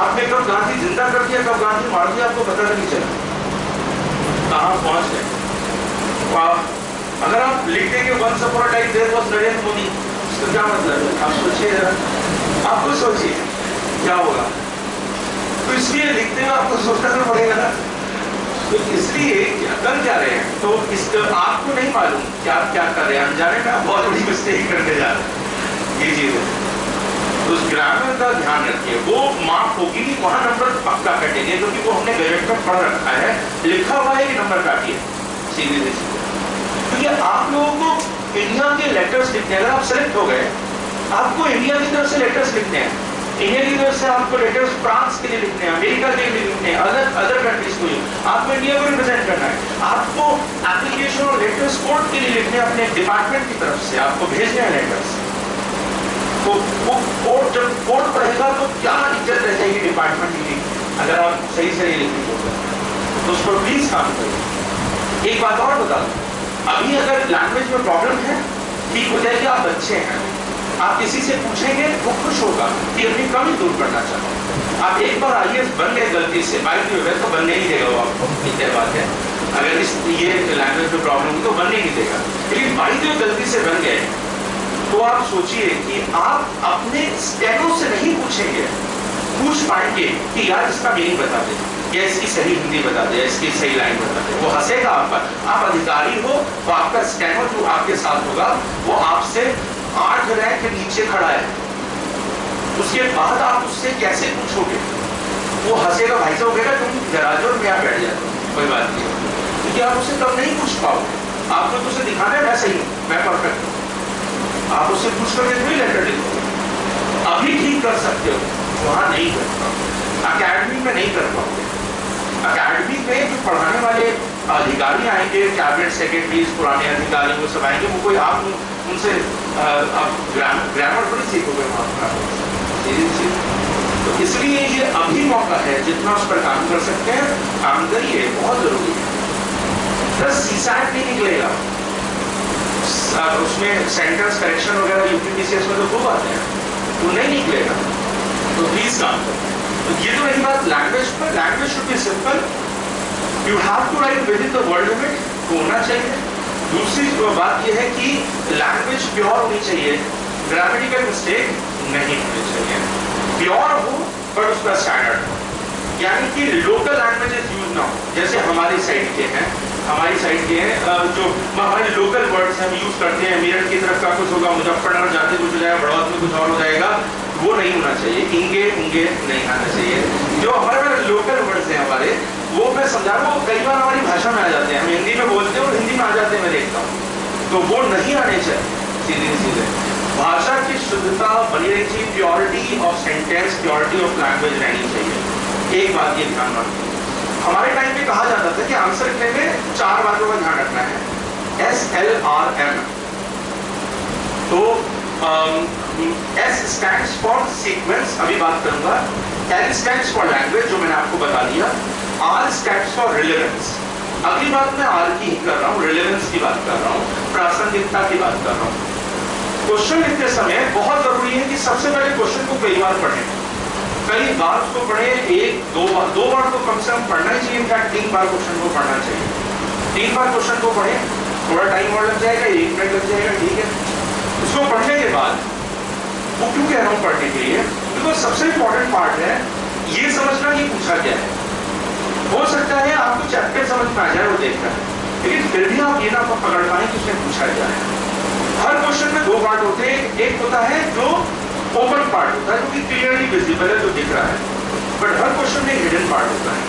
आपने कब गांधी जिंदा कर दिया, कब गांधी मार दिया, आपको पता नहीं चला, कहाँ पहुंच गए। अगर आप लिख देंगे once upon a time there was Narendra Modi, इसका क्या मतलब है, आप सोचिए जरा, आपको सोचिए क्या होगा। तो इसलिए लिखते हुए आपको सोचना तो पड़ेगा ना। तो इसलिए कर क्या रहे हैं, तो इसका आपको नहीं मालूम कि आप क्या कर रहे हैं, अनजाने में आप बहुत बड़ी मिस्टेक करते जा रहे हैं। ये चीज है, तो उस ग्रामर का ध्यान रखिए। वो मार्क होगी नहीं, वहां नंबर पक्का कटेंगे, क्योंकि वो हमने गजट में पढ़ रखा है, लिखा हुआ है कि नंबर काटिए सीधे सीधे। क्योंकि आप लोगों को इंडिया के लेटर्स लिखने, अगर आप सेलेक्ट हो गए, आपको इंडिया की तरफ से लेटर्स लिखने हैं, इंडिया की तरफ से आपको लेटर्स फ्रांस के लिए लिखने हैं, अमेरिका के लिए लिखने हैं, अदर कंट्रीज को आपको इंडिया को रिप्रेजेंट करना है। आपको एप्लीकेशन और लेटर्स कोर्ट के लिए लिखने हैं, अपने डिपार्टमेंट की तरफ से आपको भेजने हैं लेटर्स। तो वो कोर्ट, जब कोर्ट पढ़ेगा तो क्या इज्जत रह जाएगी डिपार्टमेंट की, अगर आप सही से नहीं लिखेंगे तो उस पर प्लीज काम करिए। एक बात और बता दूं, अभी अगर लैंग्वेज में प्रॉब्लम है, ठीक हो जाएगी, आप बच्चे हैं, आप किसी से पूछेंगे वो खुश होगा कि अपनी कमी दूर करना चाहता हूं। आप एक बार आईएएस बन गए गलती से, बाइक में तो बनने ही देगा वो आपको, ठीक है बात है। अगर इस ये लैंग्वेज में प्रॉब्लम हुई तो बनने ही देगा, लेकिन बाइक में गलती से बन गए तो आप सोचिए कि आप अपने स्टेनो से नहीं पूछेंगे, पूछ पाएंगे कि यार इसका मीनिंग बता दे, या इसकी सही हिंदी बता दे, या इसकी सही लाइन बता दे। वो हंसेगा आप पर, आप अधिकारी हो, तो आपका स्टेनो जो आपके साथ होगा वो आपसे 8 रैंक नीचे खड़ा है, उसके बाद आप उससे कैसे पूछोगे? वो हंसेगा, भाई साहब कहेगा तुम गराजों में यहाँ बैठ जाते, कोई बात नहीं, क्योंकि आप उससे तब नहीं पूछ पाओगे। आपको तो उसे दिखाना है मैं सही हूँ, मैं परफेक्ट हूँ, आप उससे पूछ करके कोई लेटर लिखोगे। अभी ठीक कर सकते हो, वहां नहीं कर पाओगे, अकेडमी में नहीं कर पाओगे। अकेडमी में जो पढ़ाने वाले अधिकारी आएंगे, कैबिनेट सेक्रेटरीज, पुराने अधिकारी, वो सब आएंगे, वो कोई आप उनसे आप ग्रामर थोड़ी सीखोगे वहाँ। तो इसलिए ये अभी मौका है, जितना उस पर काम कर सकते हैं काम करिए, बहुत जरूरी है। बस सीसैट नहीं निकलेगा, उसमें सेंटेंस करेक्शन वगैरह यूपीपीसीएस में तो खूब आते हैं, वो नहीं निकलेगा, तो प्लीज काम करें। तो ये तो रही बात लैंग्वेज पर। Language should be simple, you have to write within the word limit, होना चाहिए। दूसरी बात यह है कि लैंग्वेज प्योर होनी चाहिए, ग्रामेटिकल मिस्टेक नहीं होनी चाहिए, प्योर हो पर उसका स्टैंडर्ड, यानी कि लोकल लैंग्वेजेस यूज ना हो। जैसे हमारी साइड के हैं, हमारी साइड के हैं जो हमारे लोकल वर्ड्स हम यूज करते हैं, मेरठ की तरफ का कुछ होगा, मुजफ्फरनगर जाते कुछ हो जाएगा, बड़ौद में कुछ और हो जाएगा, वो नहीं होना चाहिए। इंगे उंगे नहीं आना चाहिए। जो हमारे लोकल वर्ड्स हैं हमारे, वो मैं समझा रहा हूँ, कई बार हमारी भाषा में आ जाते हैं, हम हिंदी में बोलते हैं और हिंदी में आ जाते हैं, मैं देखता हूँ, तो वो नहीं आने चाहिए। सीधे सीधे भाषा की शुद्धता बनी रहनी चाहिए, purity of sentence, purity of language रहनी चाहिए। एक बात ये ध्यान रखना, हमारे टाइम में कहा जाता था कि आंसर लिखने में 4 बातों का ध्यान रखना है, SLRM। तो S stands for sequence, अभी बात करूंगा। L stands for language, जो मैंने आपको बता दिया। R stands for relevance, अगली बात मैं R की ही कर रहा हूँ, relevance की बात कर रहा हूँ, प्रासंगिकता की बात कर रहा हूँ। क्वेश्चन लिखते समय बहुत जरूरी है कि सबसे पहले क्वेश्चन को कई बार पढ़ें, कई बार उसको पढ़ें, 1-2 बार तो कम से कम पढ़ना ही चाहिए। इनफैक्ट 3 बार क्वेश्चन को पढ़ना चाहिए। 3 बार क्वेश्चन को पढ़ें, थोड़ा टाइम और लग जाएगा, 1 मिनट लग जाएगा, ठीक है। उसको पढ़ने के बाद वो क्यों कह रहा हूँ पढ़ने के लिए, क्योंकि सबसे इंपॉर्टेंट पार्ट है ये समझना कि पूछा क्या है। हो सकता है आपको चैप्टर समझ में आ जाए वो देखकर, लेकिन फिर भी आप ये ना पकड़ पाए कि उसने पूछा क्या है। हर क्वेश्चन में 2 पार्ट होते हैं, एक होता है जो ओपन पार्ट होता है, जो कि क्लियरली विजिबल है, जो दिख रहा है, बट हर क्वेश्चन में हिडन पार्ट होता है।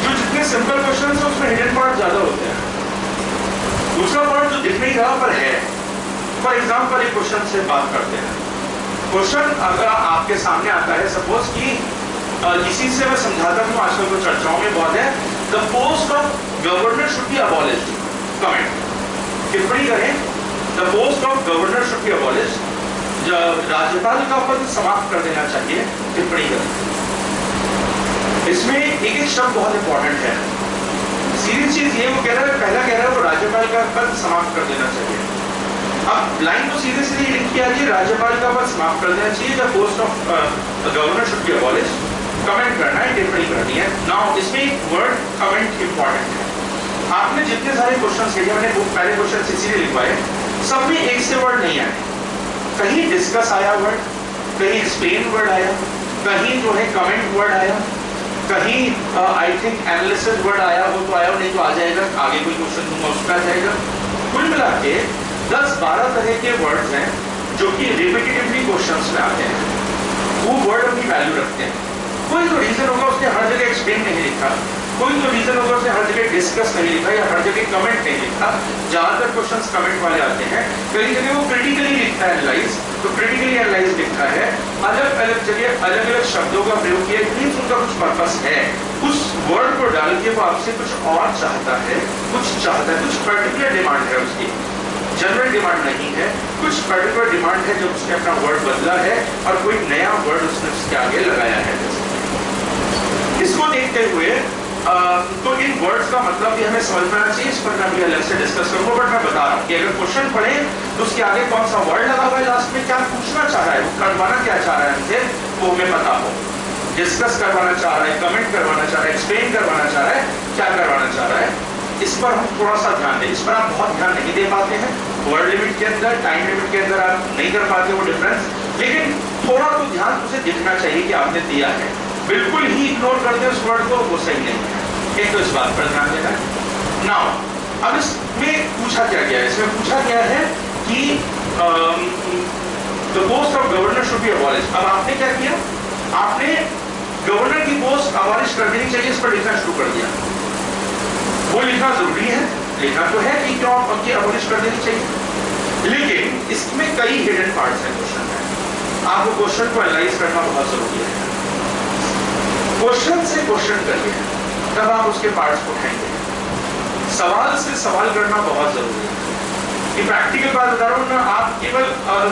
जो जितने सिंपल क्वेश्चन है उसमें हिडन पार्ट ज्यादा होते हैं। दूसरा पार्ट जो दिख नहीं रहा पर है, फॉर एग्जाम्पल एक क्वेश्चन से बात करते हैं। क्वेश्चन अगर आपके सामने आता है, सपोज कि इसी से मैं समझाता हूँ, आजकल तो चर्चाओं में बहुत है, the post of governor should be abolished. Comment टिप्पणी करें, the post of governor should be abolished, राज्यपाल का पद समाप्त कर देना चाहिए, टिप्पणी करें। इसमें एक शब्द बहुत इंपॉर्टेंट है, सीधी चीज ये वो कह रहा है, पहला कह रहा है वो राज्यपाल का पद समाप्त कर देना चाहिए। अब लाइन तो सीधे सीधे लिख किया जी, राज्यपाल का पद समाप्त कर देना चाहिए, the post of governor should be abolished. Comment करना है, टिप्पणी करनी है। नाउ इसमें एक वर्ड कमेंट इंपॉर्टेंट है। आपने जितने सारे क्वेश्चन किए, मैंने पहले क्वेश्चन इसीलिए लिखवाए, सब में एक से वर्ड नहीं आए। कहीं डिस्कस आया वर्ड, कहीं एक्सप्लेन वर्ड आया, कहीं जो है कमेंट वर्ड आया, कहीं आई थिंक एनालिसिस वर्ड आया, वो तो आया, नहीं तो आ जाएगा, आगे कोई क्वेश्चन दूंगा उसका जाएगा। कुल मिला के 10-12 तरह के वर्ड्स हैं जो कि रिपीटेटिवली क्वेश्चंस में आते हैं। वो वर्ड अपनी वैल्यू रखते हैं। कोई तो रीजन होगा उसने हर जगह एक्सप्लेन नहीं लिखा, कोई तो रीजन होगा उसने हर जगह डिस्कस नहीं लिखा या हर जगह कमेंट नहीं लिखा। ज्यादातर क्वेश्चंस कमेंट वाले आते हैं, कई जगह वो क्रिटिकली लिखता है एनालाइज, तो क्रिटिकली एनालाइज लिखता है। अलग अलग जगह अलग अलग शब्दों का प्रयोग किया, मीन्स उनका कुछ पर्पस है, उस वर्ड को डाल के वो आपसे कुछ और चाहता है, कुछ पर्टिकुलर डिमांड है उसकी, जनरल डिमांड नहीं है, कुछ पर्टिकुलर डिमांड है जो उसने अपना वर्ड बदला है और कोई नया वर्ड उसने उसके आगे लगाया है। इसको देखते हुए तो इन वर्ड्स का मतलब भी हमें समझ में आना चाहिए, इस पर मैं अभी अलग से डिस्कस करूंगा, बट मैं बता रहा हूँ कि अगर क्वेश्चन पढ़े तो उसके आगे कौन सा वर्ड लगा हुआ है, लास्ट में क्या पूछना चाह रहा है, वो करवाना क्या चाह रहा है हमसे, वो हमें पता हो। डिस्कस करवाना चाह रहा है, कमेंट करवाना चाह रहा है, एक्सप्लेन करवाना चाह रहा है, क्या करवाना चाह रहा है, इस पर हम थोड़ा सा ध्यान दें। इस पर आप बहुत ध्यान नहीं दे पाते हैं, वर्ड लिमिट के अंदर, टाइम लिमिट के अंदर आप नहीं कर पाते वो डिफरेंस, लेकिन थोड़ा तो ध्यान उसे दिखना चाहिए कि आपने दिया है। बिल्कुल ही इग्नोर कर दे उस वर्ड को, वो सही नहीं है। एक तो इस बात पर ध्यान देना है। नाउ अब इसमें पूछा क्या गया है, इसमें पूछा गया है कि the post of governor should be abolished. अब आपने क्या किया, आपने गवर्नर की पोस्ट अबॉलिश कर देनी चाहिए, इस पर लिखना शुरू कर दिया। वो लिखना जरूरी है, लिखना तो है कि क्यों अबॉलिश कर देनी चाहिए, लेकिन इसमें कई हिडन पार्ट्स हैं क्वेश्चन में। आपको क्वेश्चन को एनालाइज करना बहुत जरूरी है। क्वेश्चन से क्वेश्चन करिए, तब आप उसके पार्ट्स को उठाएंगे। सवाल से सवाल करना बहुत जरूरी है। ये प्रैक्टिकल बात बता रहा हूँ ना, आप केवल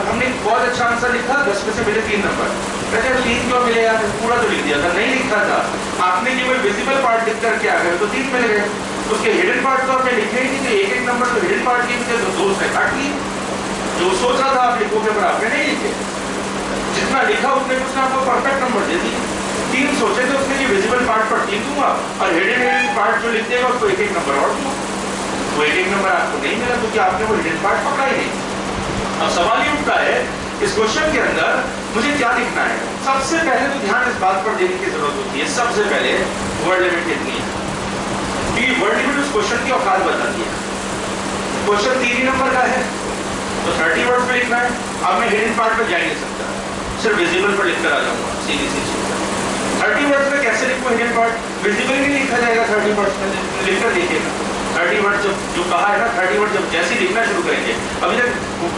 हमने बहुत अच्छा आंसर लिखा, 10 में से मिले 3 नंबर, कहते 3 क्यों मिले यार, पूरा तो लिख दिया था, नहीं लिखा था, आपने केवल विजिबल पार्ट लिख करके आ गए तो 3 मिल गए, उसके हिडन पार्ट तो आपने लिखे ही नहीं थे, एक एक नंबर तो हिडन पार्ट के भी थे, तो 2 से काट लिए, जो सोचा था आप लिखोगे पर आपने नहीं लिखे, जितना लिखा उतने कुछ आपको परफेक्ट नंबर दे दिए, 3 सोचे थे उसमें विजिबल पार्ट पर 3 दूंगा और हिडन पार्ट जो लिख देगा उसको एक एक नंबर और दूंगा, वो एक एक नंबर आपको नहीं मिला क्योंकि आपने वो हिडन पार्ट पकड़ा ही नहीं। अब सवाल ये उठता है इस क्वेश्चन के अंदर मुझे क्या लिखना है। सबसे पहले तो ध्यान इस बात पर देने की जरूरत होती है, सबसे पहले वर्ड लिमिट कितनी है, क्योंकि वर्ड लिमिट उस क्वेश्चन की औकात बताती है। क्वेश्चन 3 ही नंबर का है तो 30 वर्ड्स में लिखना है। अब मैं हिडन पार्ट पर जा ही नहीं सकता, सिर्फ विजिबल पर लिखकर आ जाऊंगा, सीधी सी चीज। 30 वर्ड्स में कैसे लिखूं हिडन पार्ट, विजिबल नहीं लिखा जाएगा, 30 वर्ड्स में लिखकर लिखेगा। 30 वर्ड जो कहा है ना, 30 वर्ड जब जैसे लिखना शुरू करेंगे, अभी तक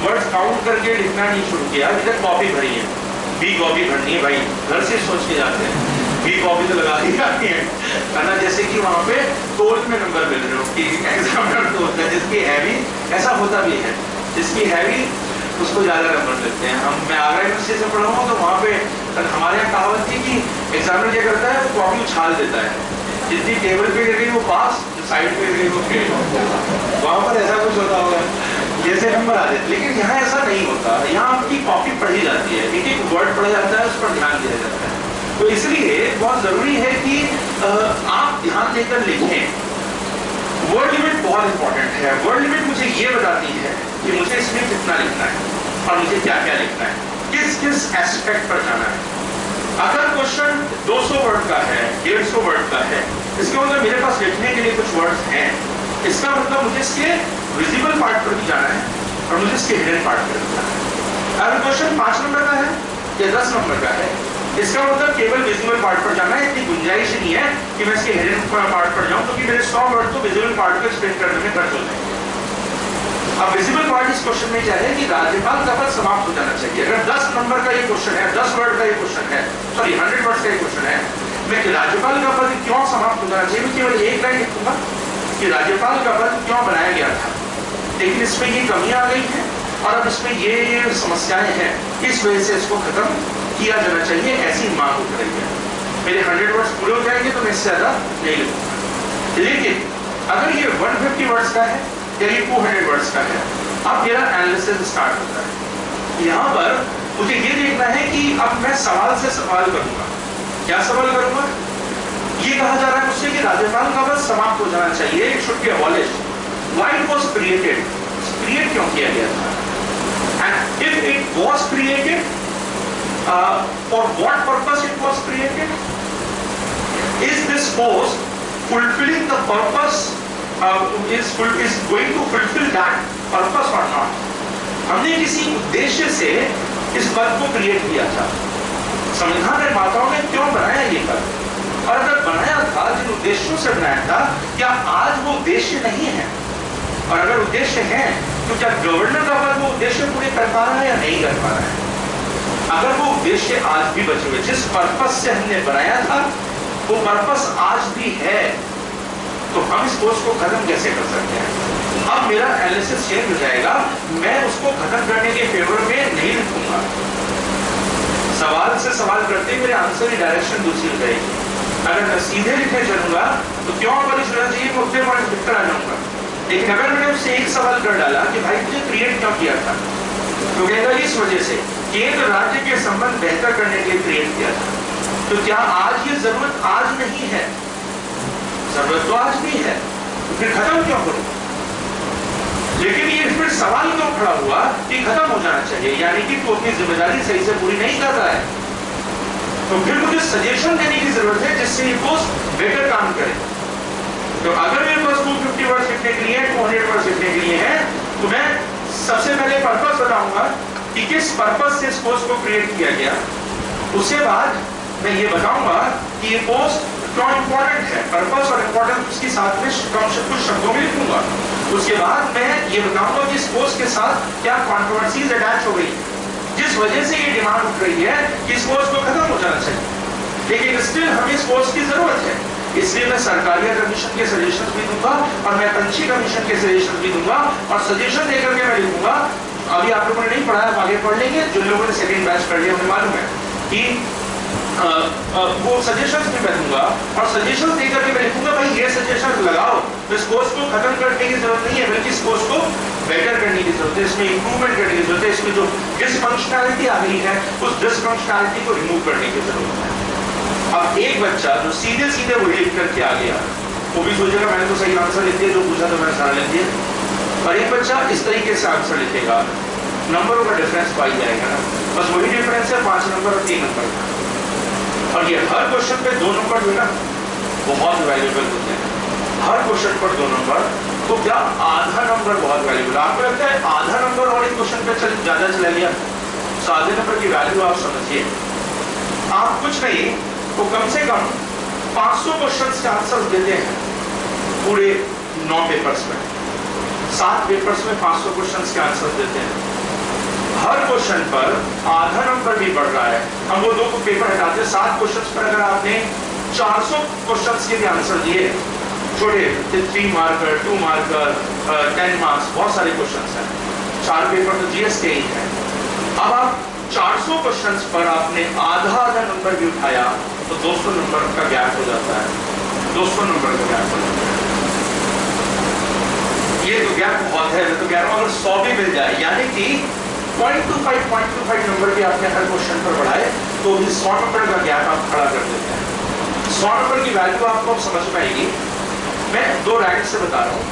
वर्ड्स काउंट करके लिखना नहीं शुरू किया, अभी तक कॉपी भरी है, बी कॉपी भरनी है भाई, घर से सोच के जाते हैं, बी कॉपी तो लगा ही जाती है ना, जैसे कि वहाँ पे तोल में नंबर मिल रहे हो कि एग्जामिनर तो होता है जिसकी हैवी, ऐसा होता भी है, जिसकी हैवी उसको ज्यादा नंबर मिलते हैं। मैं आगरा यूनिवर्सिटी से पढ़ा हूँ तो वहाँ पे हमारे यहाँ कहावत थी कि एग्जामिनर क्या करता है, वो कॉपी उछाल देता है, जितनी टेबल पे गिर गई वो पास, साइड पे गिर गई वो फेल। वहां पर ऐसा कुछ होता होगा, जैसे नंबर आ जाते, लेकिन यहाँ ऐसा नहीं होता, यहाँ आपकी कॉपी पढ़ी जाती है, एक एक वर्ड पढ़ा जाता है, उस पर ध्यान दिया जाता है। तो इसलिए बहुत जरूरी है कि आप ध्यान देकर लिखें। वर्ड लिमिट बहुत इंपॉर्टेंट है। वर्ड लिमिट मुझे ये बताती है कि मुझे इसमें कितना लिखना है और मुझे क्या क्या लिखना है, किस किस एस्पेक्ट पर जाना है। अगर क्वेश्चन 200 वर्ड का है, 150 वर्ड का है, इसके मतलब मेरे पास लिखने के लिए कुछ वर्ड्स हैं, इसका मतलब मुझे इसके विजिबल पार्ट पर भी जाना है और मुझे इसके हिडन पार्ट पर भी जाना है। अगर क्वेश्चन 5 नंबर का है या 10 नंबर का है, इसका मतलब केवल विजिबल पार्ट पर जाना है, इतनी गुंजाइश नहीं है कि मैं इसके हिडन पार्ट पर जाऊं, क्योंकि मेरे 100 वर्ड तो विजिबल पार्ट को एक्सप्लेन करने में खर्च हो जाएंगे। अब विजिबल पार्ट इस क्वेश्चन में क्या है कि राज्यपाल का पद समाप्त हो जाना चाहिए। अगर 10 नंबर का ये क्वेश्चन है, 10 वर्ड का ये क्वेश्चन है, सॉरी 100 वर्ड्स का ये क्वेश्चन है, मैं राज्यपाल का पद क्यों समाप्त हो जाना चाहिए, मैं केवल एक लाइन लिखूंगा कि राज्यपाल का पद क्यों बनाया गया था, लेकिन इसमें ये कमियां आ गई हैं और अब इसमें ये समस्याएं हैं, इस वजह से इसको खत्म किया जाना चाहिए, ऐसी मांग उठ रही है। मेरे 100 वर्ड्स पूरे हो जाएंगे तो मैं इससे ज्यादा नहीं लिखूंगा। लेकिन अगर ये 150 वर्ड्स का है या ये 200 वर्ड्स का है, अब मेरा एनालिसिस स्टार्ट होता है। यहाँ पर मुझे ये देखना है कि अब मैं सवाल से सवाल करूंगा। क्या सवाल करूंगा? ये कहा जा रहा है मुझसे कि राज्यपाल का पद समाप्त हो जाना चाहिए, it should be abolished. Why it was created, create क्यों किया गया था, and if it was created, for what purpose it was created? Is this post fulfilling the purpose, is going to fulfill that purpose or not? हमने किसी उद्देश्य से इस पद को क्रिएट किया था। संविधान निर्माताओं ने क्यों बनाया ये पद, और अगर बनाया था जिन उद्देश्यों से बनाया था, क्या आज वो उद्देश्य नहीं है? और अगर उद्देश्य है तो क्या गवर्नर का पद वो उद्देश्य पूरे कर पा रहा है या नहीं कर पा रहा है? अगर वो उद्देश्य आज भी बचे हुए, जिस पर्पस से हमने बनाया था वो पर्पस आज भी है, तो हम इस कोर्स को खत्म कैसे कर सकते हैं? अब मेरा एनालिसिस चेंज हो जाएगा, मैं उसको खत्म करने के फेवर में नहीं लिखूंगा। सवाल से सवाल करते मेरे आंसर की डायरेक्शन दूसरी हो जाएगी। अगर मैं सीधे लिखने चलूंगा तो क्यों अबॉलिश होना चाहिए, मैं उतने पॉइंट लिखकर आ जाऊंगा। लेकिन अगर मैंने उससे एक सवाल कर डाला कि भाई तुझे क्रिएट क्यों किया था, तो कहेगा इस वजह से केंद्र राज्य के संबंध बेहतर करने के लिए क्रिएट किया था। तो क्या आज ये जरूरत आज नहीं है? जरूरत तो आज भी है, तो फिर खत्म क्यों करूं? लेकिन ये फिर सवाल क्यों खड़ा हुआ कि खत्म हो जाना चाहिए, यानी कि तू अपनी जिम्मेदारी सही से पूरी नहीं कर रहा है, तो फिर मुझे सजेशन देने की जरूरत है जिससे ये पोस्ट बेहतर काम करे। तो अगर मेरे पास 250 वर्ड्स लिखने के लिए, 200 वर्ड्स लिखने के लिए है, तो मैं सबसे पहले पर्पस बताऊंगा कि किस पर्पस से इस पोस्ट को क्रिएट किया गया। उसके बाद मैं ये बताऊंगा कि ये पोस्ट क्यों इंपॉर्टेंट है, पर्पस और इंपॉर्टेंस उसके साथ में कुछ शब्दों में लिखूंगा। उसके बाद मैं ये बताऊंगा कि इस पोस्ट के साथ क्या कॉन्ट्रोवर्सीज अटैच हो गई, जिस वजह से ये डिमांड उठ रही है कि इस पोस्ट को खत्म हो जाना चाहिए। लेकिन स्टिल हमें इस पोस्ट की जरूरत है, इसलिए मैं सरकारी कमीशन के सजेशन भी दूंगा और मैं पंछी कमीशन के सजेशन भी दूंगा और सजेशन देकर के मैं लिखूंगा। अभी आप लोगों ने नहीं पढ़ा है, आगे पढ़ लेंगे। जो लोगों ने सेकंड बैच कर लिया उन्हें मालूम है कि वो सजेशंस भी मैं दूंगा और सजेशंस देकर के मैं लिखूंगा भाई ये सजेशंस लगाओ। तो इस कोर्स को खत्म करने की जरूरत नहीं है, बल्कि इस कोर्स को बेटर करने की जरूरत है, इसमें इंप्रूवमेंट करने की जरूरत है, इसमें जो डिसफंक्शनैलिटी आ गई है उस डिसफंक्शनैलिटी को रिमूव करने की जरूरत है। अब एक बच्चा जो सीधे सीधे वही लिख करके आ गया वो भी सोचेगा मैंने तो सही आंसर लिख दिया, जो पूछा तो मैंने सारा लिख दिया। और एक बच्चा इस तरीके से आंसर लिखेगा, नंबरों का डिफरेंस पाई जाएगा ना, बस वही डिफरेंस है 5 नंबर और 3 नंबर का। और ये हर क्वेश्चन पे 2 नंबर जो है ना बहुत वैल्यूएबल होते हैं, हर क्वेश्चन पर 2 नंबर। तो क्या आधा नंबर बहुत वैल्यूएबल? आपको लगता है आधा नंबर और एक क्वेश्चन पे ज्यादा चला लिया? तो आधे नंबर की वैल्यू आप समझिए, आप कुछ नहीं तो कम से कम 500 क्वेश्चन के आंसर देते हैं पूरे 9 पेपर्स में। 7 पेपर्स में 500 क्वेश्चन के आंसर देते हैं। हर क्वेश्चन पर आधा नंबर भी बढ़ रहा है। हम वो 2 पेपर हटाते हैं, 7 क्वेश्चन पर अगर आपने 400 क्वेश्चन के भी आंसर दिए, छोटे 3 मार्कर 2 मार्कर 10 मार्क्स, बहुत सारे क्वेश्चन हैं। 4 पेपर तो जीएस के ही है। अब आप 400 क्वेश्चन पर आपने आधा नंबर भी उठाया तो 200 नंबर का गैप हो जाता है, 200 नंबर का गैप हो जाता है। ये तो गैप बहुत है। मैं तो कह रहा हूं अगर 100 भी मिल जाए, यानी कि 0.25 नंबर भी आपने हर क्वेश्चन पर बढ़ाए तो भी 100 नंबर का गैप आप खड़ा कर देते हैं। 100 नंबर की वैल्यू आपको अब समझ में आएगी। मैं 2 रैंक से बता रहा हूँ।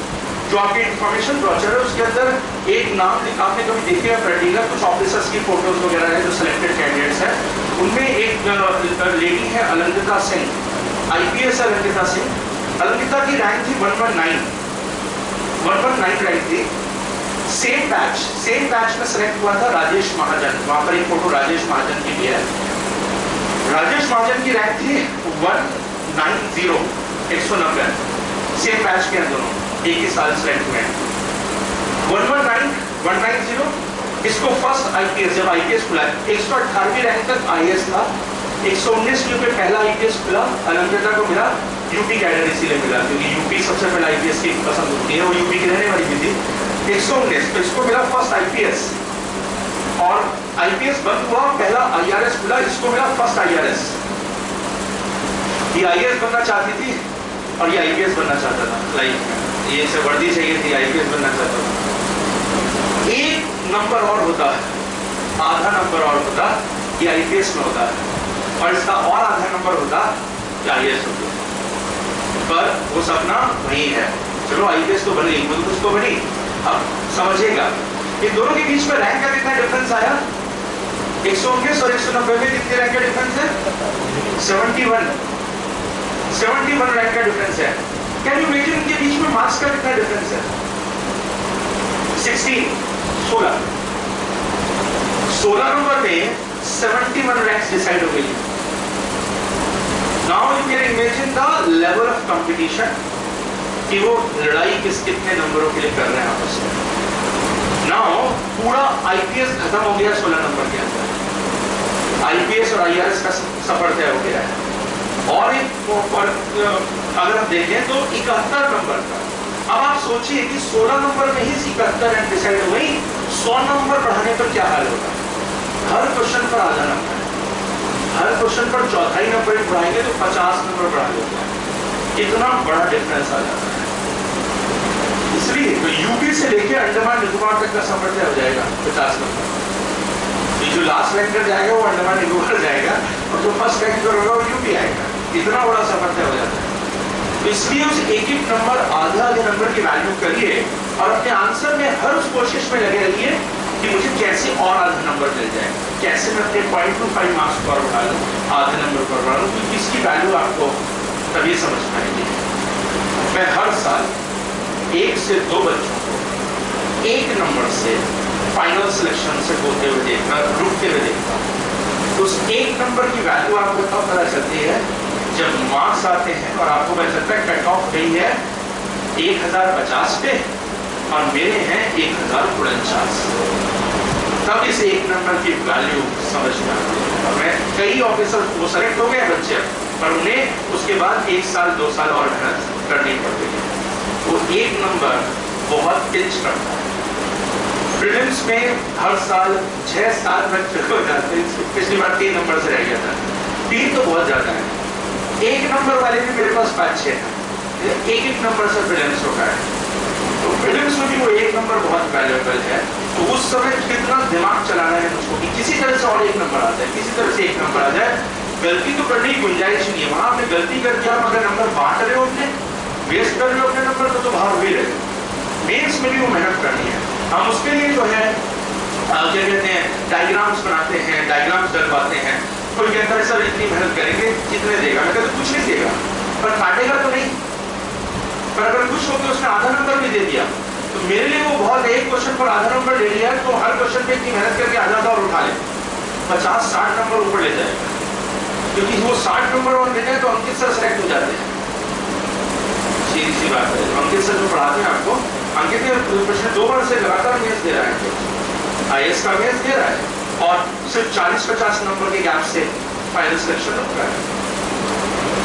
जो आपके इंफॉर्मेशन ब्रोचर है उसके अंदर एक नाम आपने कभी देखे या पढ़ेगा, कुछ ऑफिसर्स की फोटोज वगैरह है जो सिलेक्टेड कैंडिडेट्स हैं। उनमें एक लेडी है अलंकिता सिंह, IPS अलंकिता सिंह। अलंकिता की रैंक थी 119 रैंक थी। सेम बैच में सेलेक्ट हुआ था राजेश महाजन। वहां पर एक फोटो राजेश महाजन की भी है। राजेश महाजन की रैंक थी 190, 190। सेम बैच के दोनों एक ही साल सेलेक्ट हुए हैं। 190 इसको फर्स्ट IPS, जब IPS खुला 118वीं रैंक तक IAS था। 119 पे पहला IPS खुला, अलंकिता को मिला यूपी कैडर, इसीलिए मिला क्योंकि यूपी सबसे पहला IPS की पसंद होती है, वो यूपी की रहने वाली भी थी। 119 तो इसको मिला फर्स्ट IPS, और IPS बंद हुआ, पहला IRS खुला, इसको मिला फर्स्ट IRS। ये IAS बनना चाहती थी और ये IPS बनना चाहता था लाइफ में, ये से वर्दी चाहिए थी, IPS बनना चाहता था। एक नंबर और होता है, आधा नंबर और होता, ये IPS में होता है, और इसका और आधा नंबर होता ये IAS होता। पर वो सपना वही है। चलो IPS तो बनी, कुछ तो बनी। अब समझिएगा इन दोनों के बीच में रैंक का कितना डिफरेंस आया? 119 और 190 में कितने रैंक का डिफरेंस है? 71 रैंक का डिफरेंस है। कैन यू इमेजिन इनके बीच में मार्क्स का कितना डिफरेंस है? 16 नंबर में 71 रैंक्स डिसाइड हो गई। Now you can imagine the level of competition, कि वो लड़ाई कितने नंबरों के लिए कर रहे हैं आपस में। नाउ पूरा IPS खत्म हो गया 16 नंबर के अंदर, IPS और IRS का सफर तय हो गया है। और अगर हम देखें तो 71 नंबर का। अब आप सोचिए कि 16 नंबर में ही 71 रैंक डिसाइड हो गई, 100 नंबर बढ़ाने पर क्या हाल होगा? हर क्वेश्चन पर आधा नंबर, हर क्वेश्चन पर चौथाई नंबर बढ़ाएंगे तो 50 नंबर बढ़ा देते हैं। इतना बड़ा डिफरेंस आ जाता है। इसलिए तो यूपी से लेकर अंडमान निकोबार तक का सफर तय हो जाएगा 50 नंबर। ये जो लास्ट रैंकर जाएगा वो अंडमान निकोबार जाएगा, और जो फर्स्ट रैंकर होगा वो यूपी आएगा। इतना बड़ा सफर तय हो जाता है। तो इसलिए उस एक नंबर, आधे नंबर की वैल्यू करिए और अपने आंसर में हर उस कोशिश में लगे रहिए कि मुझे कैसे और आधा नंबर मिल जाए, कैसे मैं अपने 0.25 मार्क्स पर बढ़ा लूँ, आधे नंबर पर बढ़ा लूँ। क्योंकि इसकी वैल्यू आपको तभी समझ में आएगी। मैं हर साल 1 से 2 बच्चों को 1 नंबर से फाइनल सिलेक्शन से होते हुए देखता, रुकते हुए देखता। तो उस 1 नंबर की वैल्यू आपको तब पता चलती है जब मार्क्स आते हैं और आपको पता चलता है कट ऑफ गई है 1050 पे और मेरे हैं 1049। तब इस 1 नंबर की वैल्यू समझ में आती है। मैं कई ऑफिसर वो सेलेक्ट हो गए बच्चे, पर उन्हें उसके बाद 1 साल 2 साल और मेहनत करनी पड़ती है। वो 1 नंबर बहुत पिंच करता है। प्रीलिम्स में हर साल 6 साल तक हो जाते हैं। पिछली बार 3 नंबर से रह गया था, 3 तो बहुत ज्यादा है। 1 नंबर वाले भी मेरे पास 5-6 हैं, 1-1 नंबर से प्रीलिम्स होता है। तो प्रीलिम्स में भी वो 1 नंबर बहुत वैल्यूएबल है। तो उस समय कितना दिमाग चलाना है मुझको कि किसी तरह से और 1 नंबर आ जाए, किसी तरह से 1 नंबर आ जाए। गलती तो करने की गुंजाइश नहीं है, वहां आपने गलती करके आप अगर नंबर बांट रहे हो अपने, वेस्ट कर रहे हो अपने नंबर तो बाहर हो ही रहे। मेंस में भी वो मेहनत करनी है। हम उसके लिए जो है क्या कहते हैं, डायग्राम्स बनाते हैं, डायग्राम्स डलवाते हैं। कोई कहता है सर इतनी मेहनत करेंगे कितने देगा, मैं कहता कुछ नहीं देगा, पर काटेगा तो नहीं। पर अगर कुछ हो तो उसने आधा नंबर भी दे दिया तो मेरे लिए वो बहुत, एक क्वेश्चन पर आधा नंबर ले लिया तो हर क्वेश्चन पे इतनी मेहनत करके आधा और उठा ले, 50-60 नंबर ऊपर ले जाएगा। क्योंकि वो 60 नंबर और लेते हैं तो अंकित सर सेलेक्ट हो जाते हैं। सीधी सी बात है, अंकित सर जो पढ़ाते हैं आपको, अंकित ने प्रश्न 2 बार से लगातार मेंस दे रहा है, IAS का मेंस दे रहा है और सिर्फ 40-50 नंबर के गैप से फाइनल सिलेक्शन होता है,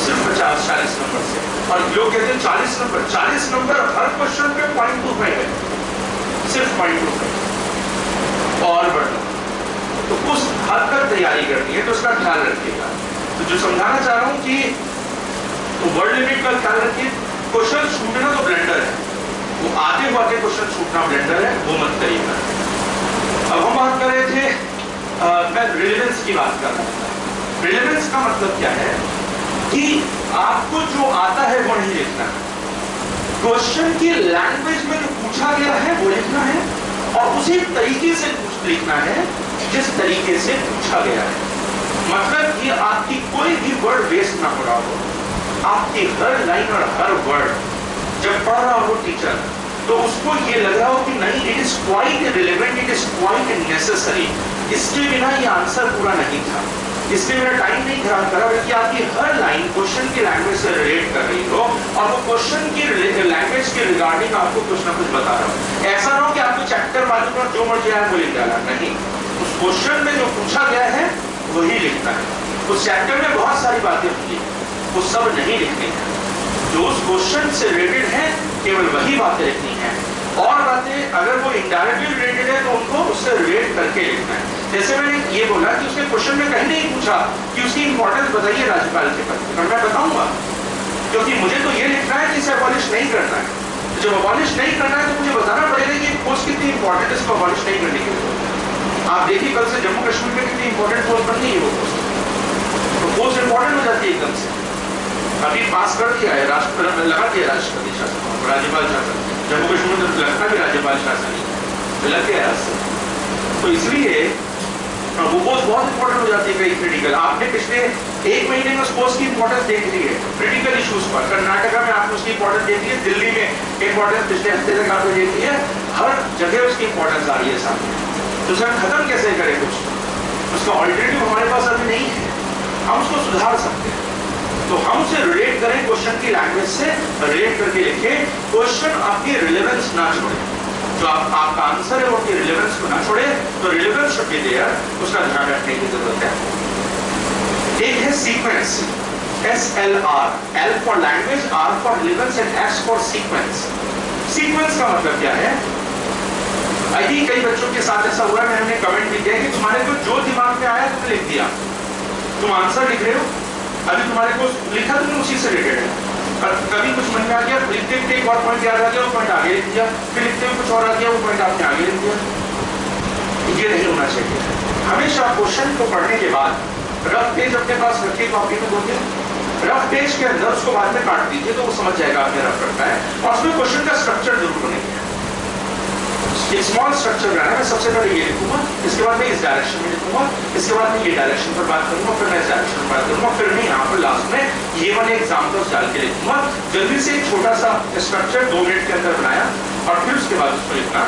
सिर्फ 50-40 नंबर से। और लोग कहते हैं 40 नंबर हर क्वेश्चन पे 0.25 है, सिर्फ 0.25 और बढ़ना। तो उस हद तक तैयारी करनी है तो उसका ख्याल रखिएगा। तो जो समझाना चाह रहा हूं कि तो वर्ड लिमिट का ख्याल रखिए। क्वेश्चन छूटना तो ब्लेंडर है, वो आते हुए क्वेश्चन छूटना ब्लेंडर है, वो मत करिएगा। अब हम बात कर रहे थे, मैं रिलेवेंस की बात कर रहा था। रिलेवेंस का मतलब क्या है कि आपको जो आता है वो नहीं लिखना है, क्वेश्चन की लैंग्वेज में जो पूछा गया है वो लिखना है और उसी तरीके से लिखना है जिस तरीके से पूछा गया है। मतलब कि आपकी कोई भी वर्ड वेस्ट ना हो रहा हो, आपकी हर लाइन और हर वर्ड जब पढ़ रहा हो टीचर तो उसको ये लग रहा हो कि नहीं, it is quite relevant, it is quite necessary. इसके बिना ये आंसर पूरा नहीं था, इसलिए मेरा टाइम नहीं खराब करा, बल्कि आपकी हर लाइन क्वेश्चन की लैंग्वेज से रिलेट कर रही हो और वो क्वेश्चन की लैंग्वेज के रिगार्डिंग आपको कुछ ना कुछ बता रहा हो। ऐसा ना हो कि आपको चैप्टर बाजू पर जो मर्जी आया वो लिख डाला, नहीं, उस क्वेश्चन में जो पूछा गया है वही लिखना है। उस चैप्टर में बहुत सारी बातें होंगी, वो सब नहीं लिखनी है, जो उस क्वेश्चन से रिलेटेड है केवल वही बातें लिखनी है। और बातें अगर वो इनडायरेक्टली रिलेटेड है तो उनको उससे रिलेट करके लिखना है। जैसे मैंने ये बोला कि उसने क्वेश्चन में कहीं नहीं पूछा कि उसकी इंपॉर्टेंस बताइए राज्यपाल के पद पर, मैं बताऊंगा, क्योंकि मुझे तो ये लिखना है कि इसे अबॉलिश नहीं करना है। जब अबॉलिश नहीं करना है तो मुझे बताना पड़ेगा कि पोस्ट कितनी इंपॉर्टेंट है इसको अबॉलिश नहीं करने के लिए। आप देखिए कल से जम्मू कश्मीर में कितनी इंपॉर्टेंट पोस्ट बन गई है, वो पोस्ट तो पोस्ट इंपॉर्टेंट हो जाती है एकदम से। अभी पास कर दिया है, राष्ट्रपति लगा दिया राष्ट्रपति शासन, राज्यपाल शासन। जम्मू कश्मीर में लगता भी राज्यपाल शासन ही लग गया है। तो इसलिए वो पोस्ट बहुत इंपॉर्टेंट हो जाती है कई क्रिटिकल। आपने पिछले 1 महीने में उस पोस्ट की इंपॉर्टेंस देख ली है क्रिटिकल इश्यूज पर। कर्नाटका में आपने उसकी इंपॉर्टेंस देख ली है, दिल्ली में इंपॉर्टेंस पिछले हफ्ते तक आपने देख ली है, हर जगह उसकी इंपॉर्टेंस आ रही है सामने। तो सर खत्म कैसे करें कुछ, उसका ऑल्टरनेटिव हमारे पास अभी नहीं है, हम उसको सुधार सकते हैं। तो हम उसे रिलेट करें, क्वेश्चन की लैंग्वेज से रिलेट करके लिखें, क्वेश्चन आपकी रिलेवेंस ना छोड़े, जो आपका आंसर है वो आपकी रिलेवेंस को ना छोड़े, तो रिलेवेंस शुड बी देयर, उसका ध्यान रखने की जरूरत है। एक है sequence, SLR, L for language, R for relevance and S for sequence. Sequence का मतलब क्या है? अभी कई बच्चों के साथ ऐसा हुआ है, मैंने कमेंट भी किया कि तुम्हारे को जो दिमाग में आया तुमने लिख दिया, तुम आंसर लिख रहे हो, अभी तुम्हारे को लिखा तुमने उसी से रिलेटेड है, पर कभी कुछ मन में आ गया, लिखते लिखते एक और पॉइंट याद आ गया, वो पॉइंट आगे लिख दिया, फिर लिखते हुए कुछ और आ गया, वो पॉइंट आपने आगे लिख दिया। ये नहीं होना चाहिए। हमेशा क्वेश्चन को पढ़ने के बाद रफ पेज अपने पास रखिए, कॉपी में बोलिए, रफ पेज के अंदर उसको बाद में काट दीजिए तो वो समझ जाएगा आपने रफ रखा है, और उसमें क्वेश्चन का स्ट्रक्चर जरूर बनेगा। एक स्मॉल स्ट्रक्चर बनाना, मैं सबसे पहले ये लिखूंगा, इसके बाद मैं इस डायरेक्शन में लिखूंगा, इसके बाद मैं ये डायरेक्शन पर बात करूंगा, फिर मैं इस डायरेक्शन पर बात करूंगा, फिर मैं यहाँ पर लास्ट में ये वाले एग्जाम्पल्स डाल के लिखूंगा। जल्दी से एक छोटा सा स्ट्रक्चर 2 मिनट के अंदर बनाया और फिर उसके बाद उसको लिखना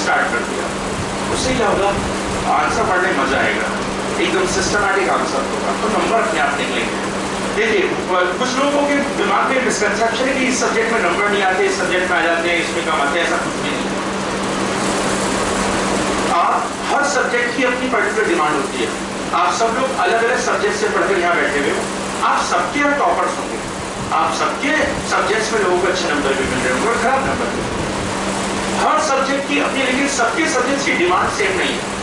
स्टार्ट कर दिया। उससे क्या होगा, आंसर पढ़ने में मजा आएगा, एकदम सिस्टमैटिक आंसर होगा, तो नंबर अपने आप निकलेंगे। देखिए कुछ लोगों के दिमाग में मिसकंसेप्शन है कि इस सब्जेक्ट में नंबर नहीं आते, इस सब्जेक्ट में आ जाते हैं, इसमें कम आते हैं, ऐसा कुछ भी नहीं। आप हर सब्जेक्ट की अपनी पर्टिकुलर डिमांड होती है। आप सब लोग अलग अलग सब्जेक्ट से पढ़कर यहाँ बैठे हुए हो, आप सबके यहाँ टॉपर्स होंगे, आप सबके सब्जेक्ट्स में लोगों को अच्छे नंबर भी मिल रहे होंगे और खराब नंबर भी। हर सब्जेक्ट की अपनी, लेकिन सबके सब्जेक्ट्स की डिमांड सेम नहीं है।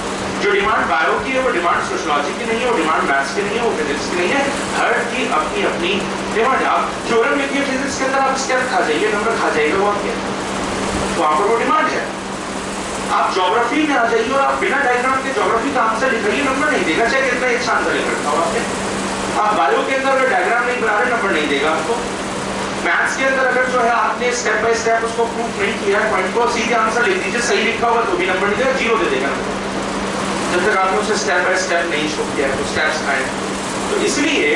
जो डिमांड बायो की है वो डिमांड सोशियोलॉजी की नहीं है, वो डिमांड मैथ्स की नहीं है, वो फिजिक्स की नहीं है। हर की अपनी अपनी डिमांड है। आप थ्योरम लिखिए फिजिक्स के अंदर, आप स्टेप खा जाइए, नंबर खा जाइएगा वो आपके, तो वहां पर वो डिमांड है। आप ज्योग्राफी में आ जाइए और आप बिना डायग्राम के ज्योग्राफी का आंसर लिखाइए, नंबर नहीं देगा, चाहे कितना अच्छा आंसर लिख रखा हो आपने। आप बायो के अंदर अगर डायग्राम नहीं बना रहे, नंबर नहीं देगा आपको। मैथ्स के अंदर अगर जो है आपने स्टेप बाय स्टेप उसको प्रूफ नहीं किया है, पॉइंट को सीधे आंसर लिख दीजिए, सही लिखा होगा तो भी नंबर नहीं देगा, जीरो दे देगा नंबर, जब तक आपने उसे स्टेप बाय स्टेप नहीं शो किया है, तो स्टेप्स आए। तो इसलिए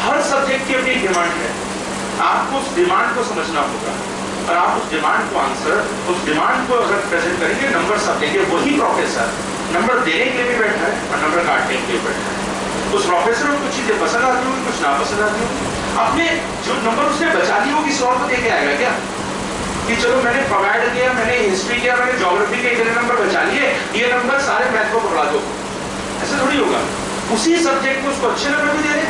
हर सब्जेक्ट की अपनी डिमांड है, आपको उस डिमांड को समझना होगा और आप उस डिमांड को आंसर, उस डिमांड को अगर प्रेजेंट करेंगे, नंबर सब देंगे। वही प्रोफेसर नंबर देने के लिए भी बैठा है और नंबर काटने के लिए बैठा है। उस प्रोफेसर को कुछ चीजें पसंद आती होगी, कुछ नापसंद आती होगी। अपने जो नंबर उसने बचा ली होगी 100 को देके आएगा क्या कि चलो मैंने प्रोवाइड किया, मैंने हिस्ट्री किया, मैंने ज्योग्राफी के इतने नंबर बचा लिए, ये नंबर सारे मैथ को पकड़ा दो, ऐसा थोड़ी होगा। उसी सब्जेक्ट में उसको अच्छे नंबर भी दे रहे,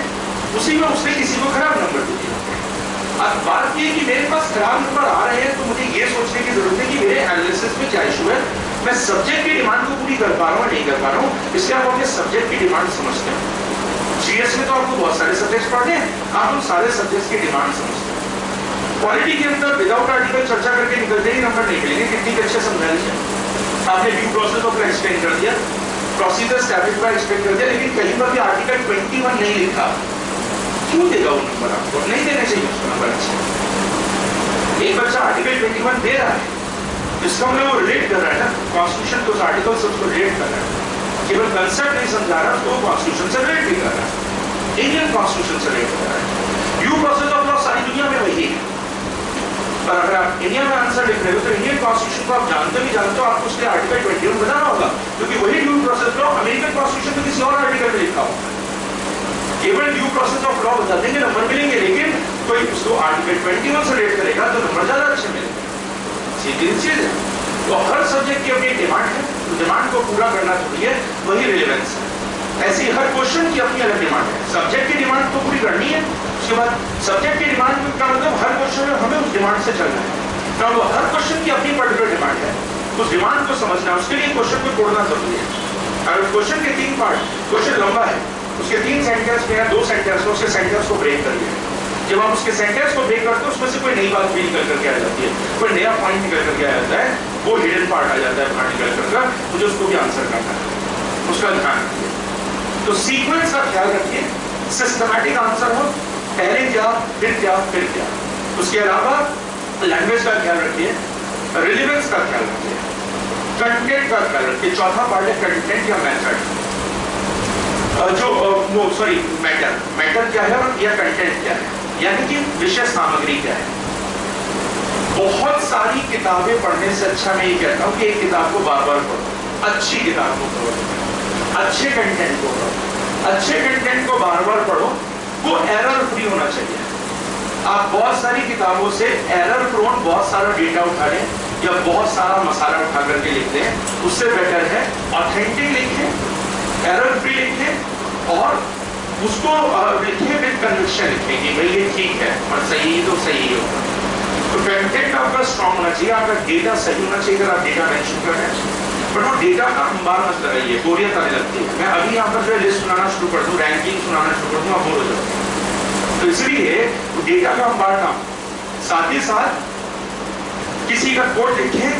उसी में उसने किसी को खराब नंबर भी दिया। अब बात ये कि मेरे पास खराब नंबर आ रहे हैं तो मुझे ये सोचने की जरूरत है कि मेरे एनालिसिस में क्या इशू है, मैं सब्जेक्ट की डिमांड को पूरी कर पा रहा हूँ नहीं कर पा रहा हूँ। इसलिए आप अपने सब्जेक्ट की डिमांड समझते हैं। जीएस में तो आपको बहुत सारे सब्जेक्ट्स पढ़ने हैं, आप उन सारे सब्जेक्ट्स की डिमांड समझते हैं। पॉलिटी के अंदर विदाउट आर्टिकल चर्चा करके निकलते ही नंबर नहीं मिलेंगे, कितनी अच्छे समझा लीजिए। आपने ड्यू प्रोसेस ऑफ एक्सप्लेन कर दिया, प्रोसीजर एस्टैब्लिश्ड बाय एक्सप्लेन कर दिया, लेकिन कहीं पर भी आर्टिकल 21 नहीं लिखा, क्यों देगा वो नंबर आपको? नहीं देने चाहिए उसको नंबर अच्छे। एक बच्चा आर्टिकल 21 दे रहा है, इसका मतलब वो रिलेट कर रहा है ना कॉन्स्टिट्यूशन, तो आर्टिकल से उसको रिलेट कर रहा है, केवल कंसेप्ट नहीं समझा रहा, तो कॉन्स्टिट्यूशन से रिलेट भी कर रहा है, इंडियन कॉन्स्टिट्यूशन से रिलेट कर रहा है। ड्यू प्रोसेस ऑफ लॉ सारी दुनिया में वही है, पर अगर आप इंडिया में आंसर लिख रहे हो तो इंडियन कॉन्स्टिट्यूशन को आप जानते भी जानते हो, आपको उसके आर्टिकल 21 बताना होगा, क्योंकि वही due process law American constitution में किसी और आर्टिकल में लिखा होगा। केवल ड्यू प्रोसेस ऑफ लॉ बता देंगे, नंबर मिलेंगे, लेकिन कोई उसको आर्टिकल 21 से रिलेट करेगा तो नंबर ज्यादा अच्छे मिलेंगे। सीधी चीज है। तो हर सब्जेक्ट की अपनी डिमांड है, तो डिमांड को पूरा करना चाहिए, वही रिलेवेंस है। ऐसी हर क्वेश्चन की अपनी अलग डिमांड है। सब्जेक्ट की डिमांड तो पूरी करनी है, उसके बाद सब्जेक्ट की डिमांड का मतलब हर क्वेश्चन में हमें उस डिमांड से चलना है। तो वो हर क्वेश्चन की अपनी पर्टिकुलर डिमांड है, उस डिमांड को समझना, उसके लिए क्वेश्चन को तोड़ना जरूरी है। अगर क्वेश्चन के 3 पार्ट, क्वेश्चन लंबा है, उसके 3 सेंटेंस में या 2 सेंटेंस में उसके सेंटेंस को ब्रेक करिए। जब आप उसके सेंटेंस को ब्रेक करते हो, उसमें से कोई नई बात भी निकल करके आ जाती है, कोई नया पॉइंट निकल करके आ जाता है, वो हिडन पार्ट आ जाता है बाहर निकल कर, मुझे उसको भी आंसर करना है, उसका ध्यान रखिए। तो सीक्वेंस का ख्याल रखिए, सिस्टमैटिक आंसर हो, पहले क्या फिर क्या फिर क्या। उसके अलावा लैंग्वेज का ख्याल रखिए, रिलेवेंस का ख्याल रखिए, कंटेंट का ख्याल रखिए। चौथा पार्ट है कंटेंट या मेथड, मैटर क्या है और या कंटेंट क्या है, यानी कि विषय सामग्री क्या है। बहुत सारी किताबें पढ़ने से अच्छा मैं ये कहता हूँ कि एक किताब को बार बार पढ़ो, अच्छी किताब को पढ़ो, अच्छे कंटेंट को पढ़ो, अच्छे कंटेंट को बार बार पढ़ो, वो एरर फ्री होना चाहिए। आप बहुत सारी किताबों से एरर प्रोन बहुत सारा डेटा उठा लें या बहुत सारा मसाला उठा करके लिखते हैं, उससे बेटर है ऑथेंटिक लिखें, एरर फ्री लिखें और उसको लिखें विद कन्विक्शन लिखें कि भाई ये ठीक है और सही तो सही होगा। तो कंटेंट आपका स्ट्रॉन्ग होना चाहिए, आपका डेटा सही होना चाहिए। अगर आप डेटा मेंशन कर रहे हैं, बट वो डेटा का अंबार मत लगाइए, बोरियत आने लगती है। मैं अभी यहाँ पर जो है लिस्ट सुनाना शुरू कर दूँ, रैंकिंग सुनाना शुरू कर दूँ, आप बोर हो जाओगे। तो इसलिए डेटा का अंबार ना, साथ ही साथ किसी का कोड लिखें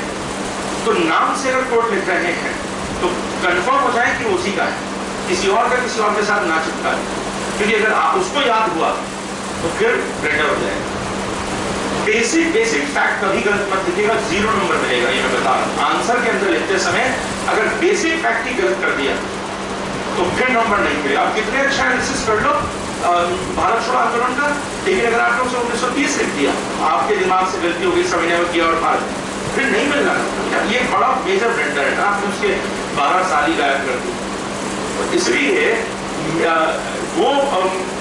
तो नाम से अगर कोड लिख रहे हैं तो कंफर्म हो जाए कि उसी का है, किसी और का किसी और के साथ ना चिपका है, क्योंकि अगर आप उसको याद हुआ तो फिर बेटर हो जाएगा। बेसिक फैक्ट कभी गलत मत लिखिएगा, 0 नंबर मिलेगा, ये मैं बता रहा हूं। आंसर के अंदर लिखते समय अगर बेसिक फैक्ट ही गलत कर दिया तो फिर नंबर नहीं मिलेगा। आप कितने अच्छा एनालिसिस कर लो भारत छोड़ो आंदोलन का, लेकिन अगर आपने उसे 1930 लिख दिया, आपके दिमाग से गलती हो गई, सभी ने किया और भारत, फिर नहीं मिल रहा। ये बड़ा मेजर ब्लेंडर है ना, आपने उसके 12 साल ही गायब कर दी। इसलिए वो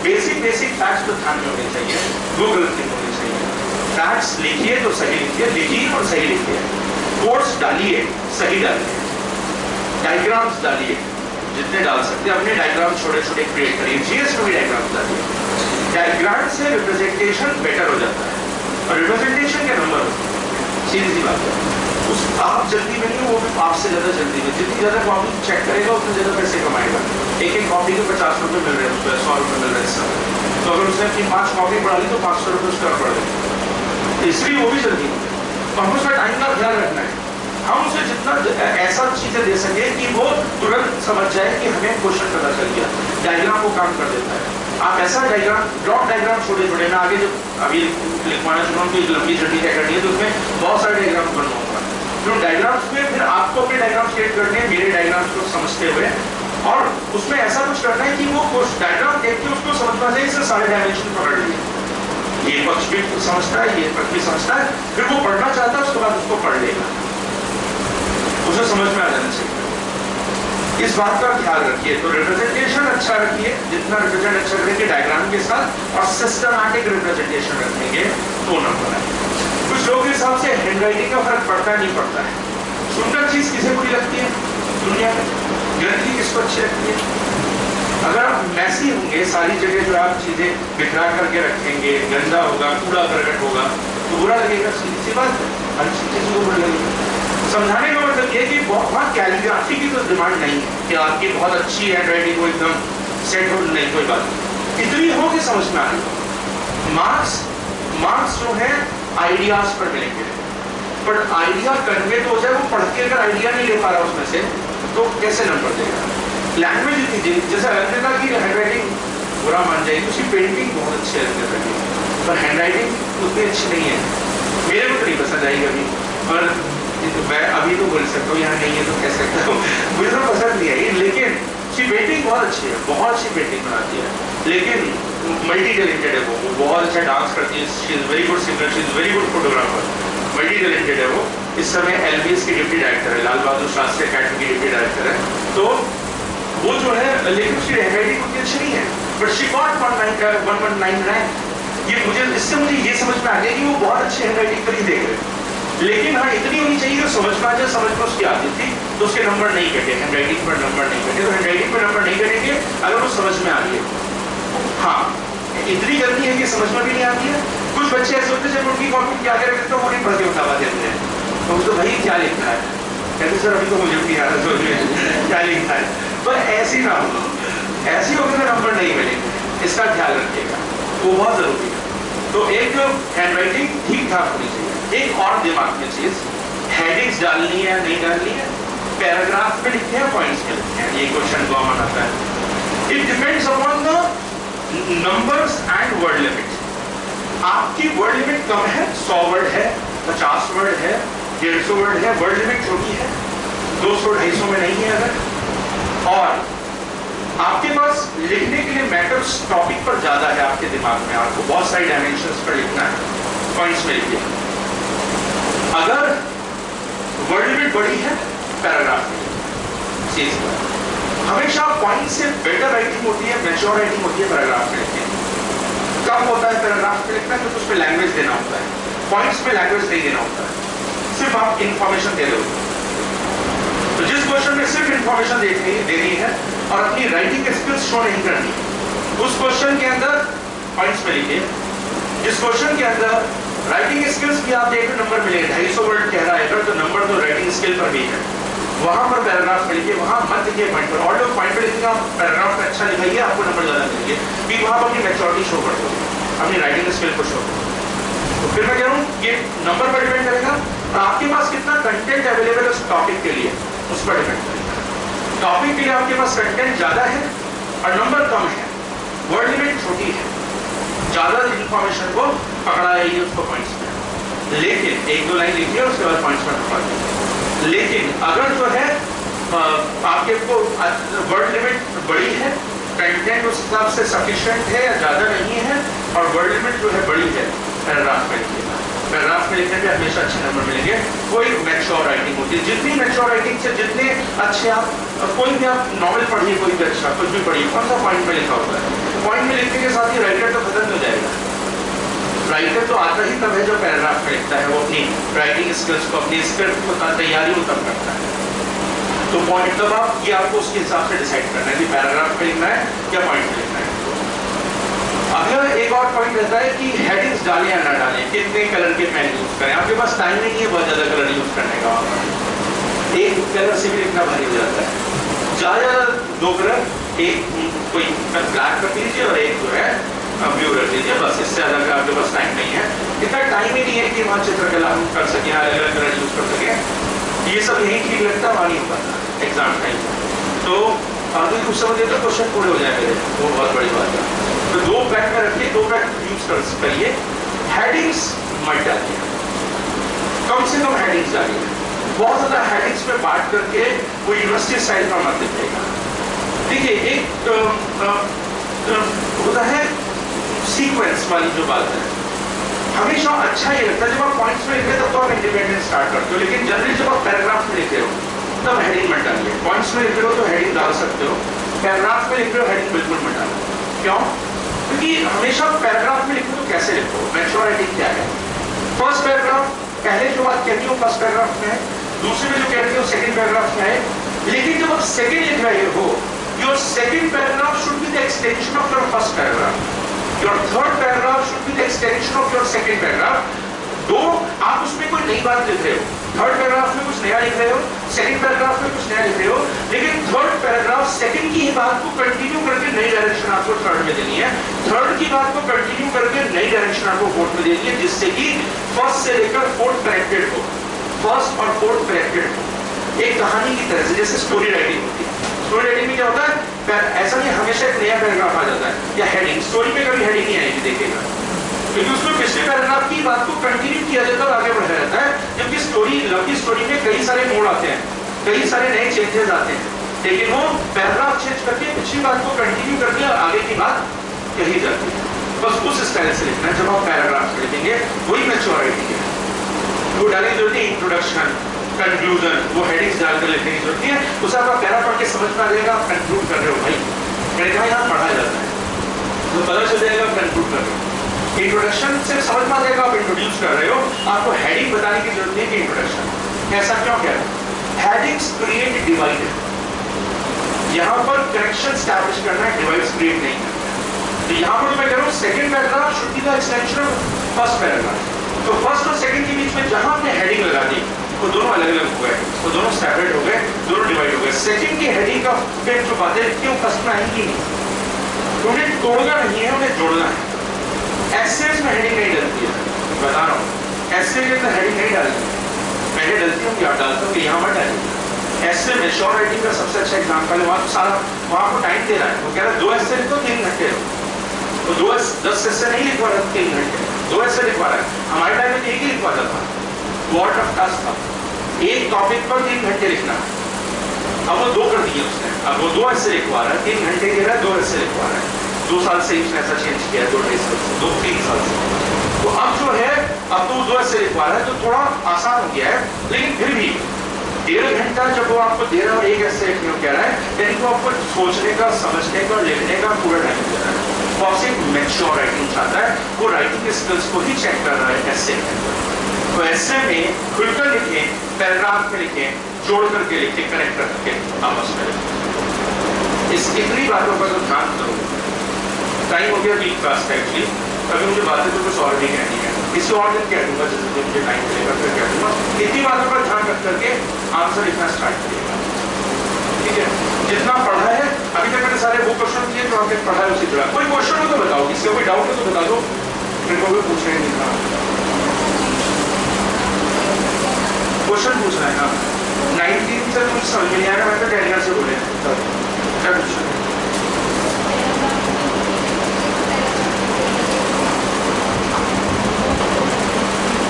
बेसिक फैक्ट्स तो ध्यान में होने चाहिए, वो गलती होनी चाहिए। फैक्ट्स लिखिए तो सही लिखिए, लिखिए और सही लिखिए, कोट्स डालिए सही डालिए, डायग्राम्स डालिए जितने डाल सकते हैं, अपने डायग्राम छोटे छोटे क्रिएट करिए, जीएस में भी डायग्राम्स डालिए। डायग्राम से रिप्रेजेंटेशन बेटर हो जाता है और रिप्रेजेंटेशन के नंबर होते हैं, सीधी सी बात है। उस आप जल्दी में नहीं, वो आपसे ज्यादा जल्दी में, जितनी ज्यादा कॉपी चेक करेगा उतने ज्यादा पैसे कमाएगा। एक एक कॉपी के 50 रुपए मिल रहे हैं, उसको 100 रुपए मिल रहे हैं इस समय। तो अगर उसने अपनी 5 कॉपी बढ़ा ली तो 500 रुपए उसका पड़ गए, इसलिए वो भी जल्दी होते हैं। तो हमको उसका टाइम का ध्यान रखना है, हम उसे जितना ऐसा चीजें दे सके कि वो तुरंत समझ जाए कि हमें क्वेश्चन पता चल गया। डायग्राम वो काम कर देता है। आप ऐसा डायग्राम, ब्लॉक डायग्राम छोटे छोटे, मैं आगे जब अभी लिखवाना शुरू तो एक लंबी जर्नी तय करनी है तो उसमें बहुत सारे डायग्राम बनवाऊंगा। जो डायग्राम्स में फिर आपको अपने डायग्राम क्रिएट करने हैं मेरे डायग्राम्स को समझते हुए, और उसमें ऐसा कुछ करना है कि वो डायग्राम देख के उसको समझना चाहिए, इससे सारे डायमेंशन पकड़ लिए, ये पक्ष भी समझता है, ये पक्ष भी समझता है, फिर वो पढ़ना चाहता है उसके बाद उसको पढ़ लेगा, उसे समझ में आ जाना चाहिए। इस बात का ख्याल रखिए। तो रिप्रेजेंटेशन अच्छा रखिए, जितना रिप्रेजेंट अच्छा करेंगे डायग्राम के साथ, और सिस्टमैटिक रिप्रेजेंटेशन रखेंगे तो नंबर आए। कुछ लोगों के हिसाब से हैंडराइटिंग का फर्क पड़ता है, नहीं पड़ता है। सुंदर चीज किसे बुरी लगती है दुनिया में? गंदगी किसको अच्छी लगती है? अगर आप मैसी होंगे, सारी जगह जो आप चीजें बिखरा करके रखेंगे, गंदा होगा, कूड़ा करकट होगा, तो बुरा लगेगा, सीधी सी बात है, अच्छी चीज को बुरा लगेगा। समझाने का मतलब ये कि वहाँ कैलीग्राफी की तो डिमांड नहीं है कि आपकी बहुत अच्छी हैंडराइटिंग को एकदम सेट हो, नहीं, कोई बात नहीं, इतनी हो कि समझ में आए। मार्क्स जो है आइडियाज पर मिलेंगे, बट आइडिया कन्वे तो हो जाए, वो पढ़ के अगर आइडिया नहीं ले पा रहा उसमें से तो कैसे नंबर देगा? लैंग्वेज लीजिए, जैसे अलंकृता की हैंडराइटिंग बुरा मान जाएगी, उसकी पेंटिंग बहुत अच्छी है अलंकृता की, पर हैंडराइटिंग उतनी अच्छी नहीं है, मेरे को तो नहीं पसंद आई कभी, पर मैं अभी तो बोल सकता हूँ, यहाँ नहीं है तो कह सकता हूँ, मुझे तो पसंद नहीं आई, लेकिन उसकी पेंटिंग बहुत अच्छी है, बहुत अच्छी पेंटिंग बनाती है, लेकिन मल्टी टैलेंटेड है वो, बहुत अच्छा डांस करती है, she is very good singer, she is very good photographer, multi talented है वो। इस समय एलबीएस की डिप्टी डायरेक्टर है, लाल बहादुर शास्त्री अकेडमी की डिप्टी डायरेक्टर है। तो वो जो है, लेकिन उसकी हैंडराइटिंग उतनी अच्छी नहीं है, बट शी गॉट 119 रैंक। ये मुझे, इससे मुझे ये समझ में आ गया कि वो बहुत अच्छी हैंडराइटिंग पर ही देख रहे हैं, लेकिन हाँ इतनी होनी चाहिए कि समझ में आ जाए, समझ में उसकी आती थी तो उसके नंबर नहीं कटे, हैंडराइटिंग पर नंबर नहीं कटे, तो हैंडराइटिंग पर नंबर नहीं कटेंगे अगर वो समझ में आ रही है। हाँ इतनी गलती है कि समझ में भी नहीं आती है। कुछ बच्चे ऐसे होते हैं जब उनकी कॉपी क्या आगे रखते हैं वो नहीं पढ़ के बता पाते हैं, तो भाई क्या लिखा है, कहते सर अभी तो मुझे भी नहीं आ रहा सोच क्या लिखा है, पर ऐसी ना हो, ऐसी होगी तो नंबर नहीं मिलेंगे, इसका ख्याल रखिएगा, वो बहुत जरूरी है। तो एक हैंडराइटिंग ठीक ठाक होनी चाहिए। एक और दिमाग में चीज, हेडिंग्स डालनी है नहीं डालनी है, पैराग्राफ में लिखते हैं, पॉइंट्स में लिखते हैं, ये क्वेश्चन कॉमन आता है। It depends upon the numbers and word limit. आपकी वर्ड लिमिट कम है, 100 वर्ड है, 50 वर्ड है, 150 वर्ड है, वर्ड लिमिट छोटी है, 200-250 में नहीं है अगर, और आपके पास लिखने के लिए मैटर्स टॉपिक पर ज्यादा है, आपके दिमाग में आपको बहुत सारी डायमेंशंस पर लिखना है, पॉइंट्स में लिखिए। अगर वर्ड लिमिट बड़ी है, पैराग्राफ में हमेशा पॉइंट से बेटर राइटिंग होती है, मैच्योर राइटिंग होती है पैराग्राफ में लिखने। कब होता है पैराग्राफ में लिखना, क्योंकि उसमें लैंग्वेज देना होता है, पॉइंट्स में लैंग्वेज नहीं देना होता है, सिर्फ आप इंफॉर्मेशन दे रहे हो। तो जिस क्वेश्चन में सिर्फ इंफॉर्मेशन देनी है और अपनी राइटिंग स्किल्स शो नहीं करनी, उस क्वेश्चन के अंदर पॉइंट्स में लिखिए। जिस क्वेश्चन के अंदर राइटिंग स्किल्स भी आप देख नंबर मिलेगा, 250 वर्ड कह रहा है तो नंबर तो राइटिंग स्किल पर भी है, वहां पर पैराग्राफ में लिखिए, वहां मत लिखिए पॉइंट पर। और लोग पॉइंट पर लिखेंगे, आप पैराग्राफ में अच्छा लिखाइए, आपको नंबर ज्यादा मिलेंगे, क्योंकि वहां पर अपनी मैच्योरिटी शो करते हो, अपनी राइटिंग स्किल को शो। तो फिर मैं कह रहा हूँ ये नंबर पर डिपेंड करेगा और आपके पास कितना कंटेंट अवेलेबल है उस टॉपिक के लिए, उस पर डिपेंड करेगा। टॉपिक के लिए आपके पास कंटेंट ज्यादा है और नंबर कम है, वर्ड लिमिट छोटी है, ज्यादा इंफॉर्मेशन को पकड़ा है उसको पॉइंट्स में, लेकिन 1-2 लाइन लिखिए उसके बाद पॉइंट्स में पकड़ा दीजिए। लेकिन अगर जो है आपके को वर्ड लिमिट बड़ी है, कंटेंट उस हिसाब से सफिशिएंट है या ज्यादा नहीं है, और वर्ड लिमिट जो है बड़ी है, पैराग्राफ में लिखिएगा। पैराग्राफ में लिखने पे हमेशा अच्छे नंबर मिलेंगे। कोई मैच्योर राइटिंग होती है, जितनी मैच्योर राइटिंग से जितने अच्छे आप, कोई भी आप नॉवेल पढ़िए, कोई भी अच्छा कुछ भी पढ़िए, कौन सा पॉइंट में लिखा होता है, पॉइंट में लिखने के साथ ही राइटर तो खत्म हो जाएगा। राइटर तो आता ही तब है जो पैराग्राफ में लिखता है, वो अपनी राइटिंग स्किल्स को, अपनी स्क्रिप्ट को तैयारी वो तब करता है। तो पॉइंट तब आप ये आपको उसके हिसाब से डिसाइड करना है कि पैराग्राफ में लिखना है या पॉइंट में लिखना है। अगला एक और पॉइंट रहता है कि हेडिंग्स डालें या ना डालें, कितने कलर के पेन यूज करें। आपके पास टाइम नहीं है बहुत ज्यादा कलर यूज करने का, एक कलर से भी इतना भारी हो जाता है। ज्यादा दो कलर, एक कोई ब्लैक रख लीजिए और एक जो है ब्लू रख लीजिए, बस। इससे ज्यादा का आपके पास टाइम नहीं है, इतना टाइम ही नहीं है कि वहाँ चित्रकला हम कर सकें, अलग अलग कलर यूज कर सकें। ये सब यही ठीक लगता है, वहाँ नहीं हो पाता एग्जाम टाइम। तो आगे कुछ समझ तो क्वेश्चन पूरे हो जाएंगे, वो बहुत बड़ी बात है। तो दो पैक में रखिए, दो पैक यूज करिए। हेडिंग्स मत डालिए, कम से कम हेडिंग्स डालिए। बहुत ज्यादा हेडिंग्स में बांट करके वो यूनिवर्सिटी स्टाइल का मत दिखेगा। देखिए एक होता है सीक्वेंस वाली जो बात है, हमेशा अच्छा ही लगता है जब आप पॉइंट्स में लिखते हो तब तो आप इंडिपेंडेंट स्टार्ट करते हो, लेकिन जनरली जब आप पैराग्राफ में लिखते हो तब हेडिंग मत डालिए। पॉइंट्स में लिख रहे हो तो हेडिंग डाल सकते हो, पैराग्राफ में लिख रहे हो हेडिंग बिल्कुल मत डालो। क्यों? क्योंकि हमेशा पैराग्राफ में लिखो तो कैसे लिखो, मैच्योरिटी क्या है। फर्स्ट पैराग्राफ पहले जो बात कहती हूँ फर्स्ट पैराग्राफ में है, दूसरे में जो कहती हूँ सेकंड पैराग्राफ में है। लेकिन जब आप सेकंड लिख रहे हो, your second paragraph should be the extension of your first paragraph, your third paragraph should be the extension of your second paragraph. दो आप उसमें कोई नई बात लिख रहे हो, थर्ड पैराग्राफ में कुछ नया लिख रहे हो, सेकंड पैराग्राफ में कुछ नया लिख रहे हो, लेकिन थर्ड पैराग्राफ सेकंड की ही बात को कंटिन्यू करके नई डायरेक्शन आपको थर्ड में देनी है, थर्ड की बात को कंटिन्यू करके नई डायरेक्शन आपको फोर्थ में देनी है, जिससे कि फर्स्ट से लेकर फोर्थ कनेक्टेड हो, फर्स्ट और फोर्थ कनेक्टेड हो। एक कहानी की तरह से, जैसे स्टोरी राइटिंग होती है। स्टोरी राइटिंग में क्या होता है, ऐसा नहीं हमेशा एक नया पैराग्राफ आ जाता है या हेडिंग, स्टोरी में कभी हेडिंग नहीं आएगी, देखिएगा, क्योंकि उसमें पिछले पैराग्राफ की बात को कंटिन्यू किया जाता है और आगे बढ़ाया जाता है। जबकि स्टोरी, लव की स्टोरी में कई सारे मोड़ आते हैं, कई सारे नए चेंजेस आते हैं, लेकिन वो पैराग्राफ चेंज करके पिछली बात को कंटिन्यू करके और आगे की बात कही जाती है। बस उस स्टाइल से लिखना है जब आप पैराग्राफ लिखेंगे, वही मैच्योरिटी है। वो डालने की जरूरत है इंट्रोडक्शन, कंक्लूजन, वो हेडिंग्स डालकर लिखने की जरूरत है। उसे आपका पैरा पढ़ के समझ में आ जाएगा आप कंक्लूड कर रहे हो, भाई मैंने कहा यहाँ पढ़ा जाता है तो पता चल जाएगा आप कंक्लूड कर रहे हो। इंट्रोडक्शन से समझ में आ जाएगा आप इंट्रोड्यूस कर रहे हो, आपको हेडिंग बताने की जरूरत नहीं कि इंट्रोडक्शन। ऐसा क्यों कह रहे हैं? हेडिंग्स क्रिएट डिवाइड, यहाँ पर कनेक्शन स्टैब्लिश करना है, डिवाइड्स क्रिएट नहीं है। तो यहाँ पर मैं कह रहा हूँ second paragraph should be the extension of first paragraph. तो फर्स्ट और सेकंड के बीच में जहां हमने हेडिंग लगा दी वो दोनों अलग अलग हो गए, वो दोनो't सेपरेट हो गए, दोनों डिवाइड हो गए। सेकंड की हेडिंग का फिर जो बातें क्यों फर्स्ट में आएंगी नहीं, उन्हें तोड़ना नहीं है, उन्हें जोड़ना है। एसेज में हेडिंग नहीं डलती है, बता रहा हूँ, एसेज में हेडिंग नहीं डालती, पहले डलती हूँ, क्या डालता हूँ, यहाँ मत डालिए। ऐसे में शॉर्ट राइटिंग का सबसे अच्छा एग्जाम्पल है, वहाँ सारा वहाँ को टाइम दे रहा है, वो कह रहा है 2 ऐसे लिखो 3 घंटे तो 10 ऐसे नहीं लिखवा रहा 3 घंटे, 2 ऐसे लिखवा रहा है। हमारे टाइम में एक ही लिखवाता था, बहुत टफ टास्क था, एक टॉपिक पर 3 घंटे लिखना। अब वो 2 कर दिए उसने, अब वो 2 ऐसे लिखवा रहा है, 3 घंटे दे रहा है, 2 ऐसे लिखवा रहा है। 2 साल से उसने ऐसा चेंज किया है, 2-3 साल से। तो अब जो है, अब तो 2 ऐसे लिखवा रहा है तो थोड़ा आसान हो गया है, लेकिन फिर भी 1.5 घंटा जब वो आपको दे रहा है और एक ऐसे लिखने को कह रहा है, यानी वो आपको सोचने का, समझने का, लिखने का पूरा टाइम दे रहा है। वो आपसे मैच्योर राइटिंग चाहता है, वो राइटिंग के स्किल्स को ही चेक कर रहा है ऐसे में। तो ऐसे में खुलकर लिखें, पैराग्राफ में लिखें, जोड़ करके लिखें, कनेक्ट करके आपस में लिखें। इस इतनी बातों पर तो ध्यान करो। टाइम हो गया 20 क्लास का एक्चुअली, अभी मुझे बातें तो कुछ और भी कहनी है, इसे और दिन कह दूंगा, जैसे मुझे टाइम मिलेगा फिर कह दूंगा। इतनी बातों पर ध्यान रख करके आंसर लिखना स्टार्ट करिएगा, ठीक है। जितना पढ़ा है अभी तक मैंने सारे वो क्वेश्चन किए जो आपने पढ़ा है उसी तरह। कोई क्वेश्चन हो तो बताओ, किसी को कोई डाउट हो तो बता दो, मेरे को भी पूछना नहीं था, क्वेश्चन पूछना है ना। 19 से कुछ समझ में नहीं आया, मैं तो टेलीग्राम से बोले क्या क्वेश्चन।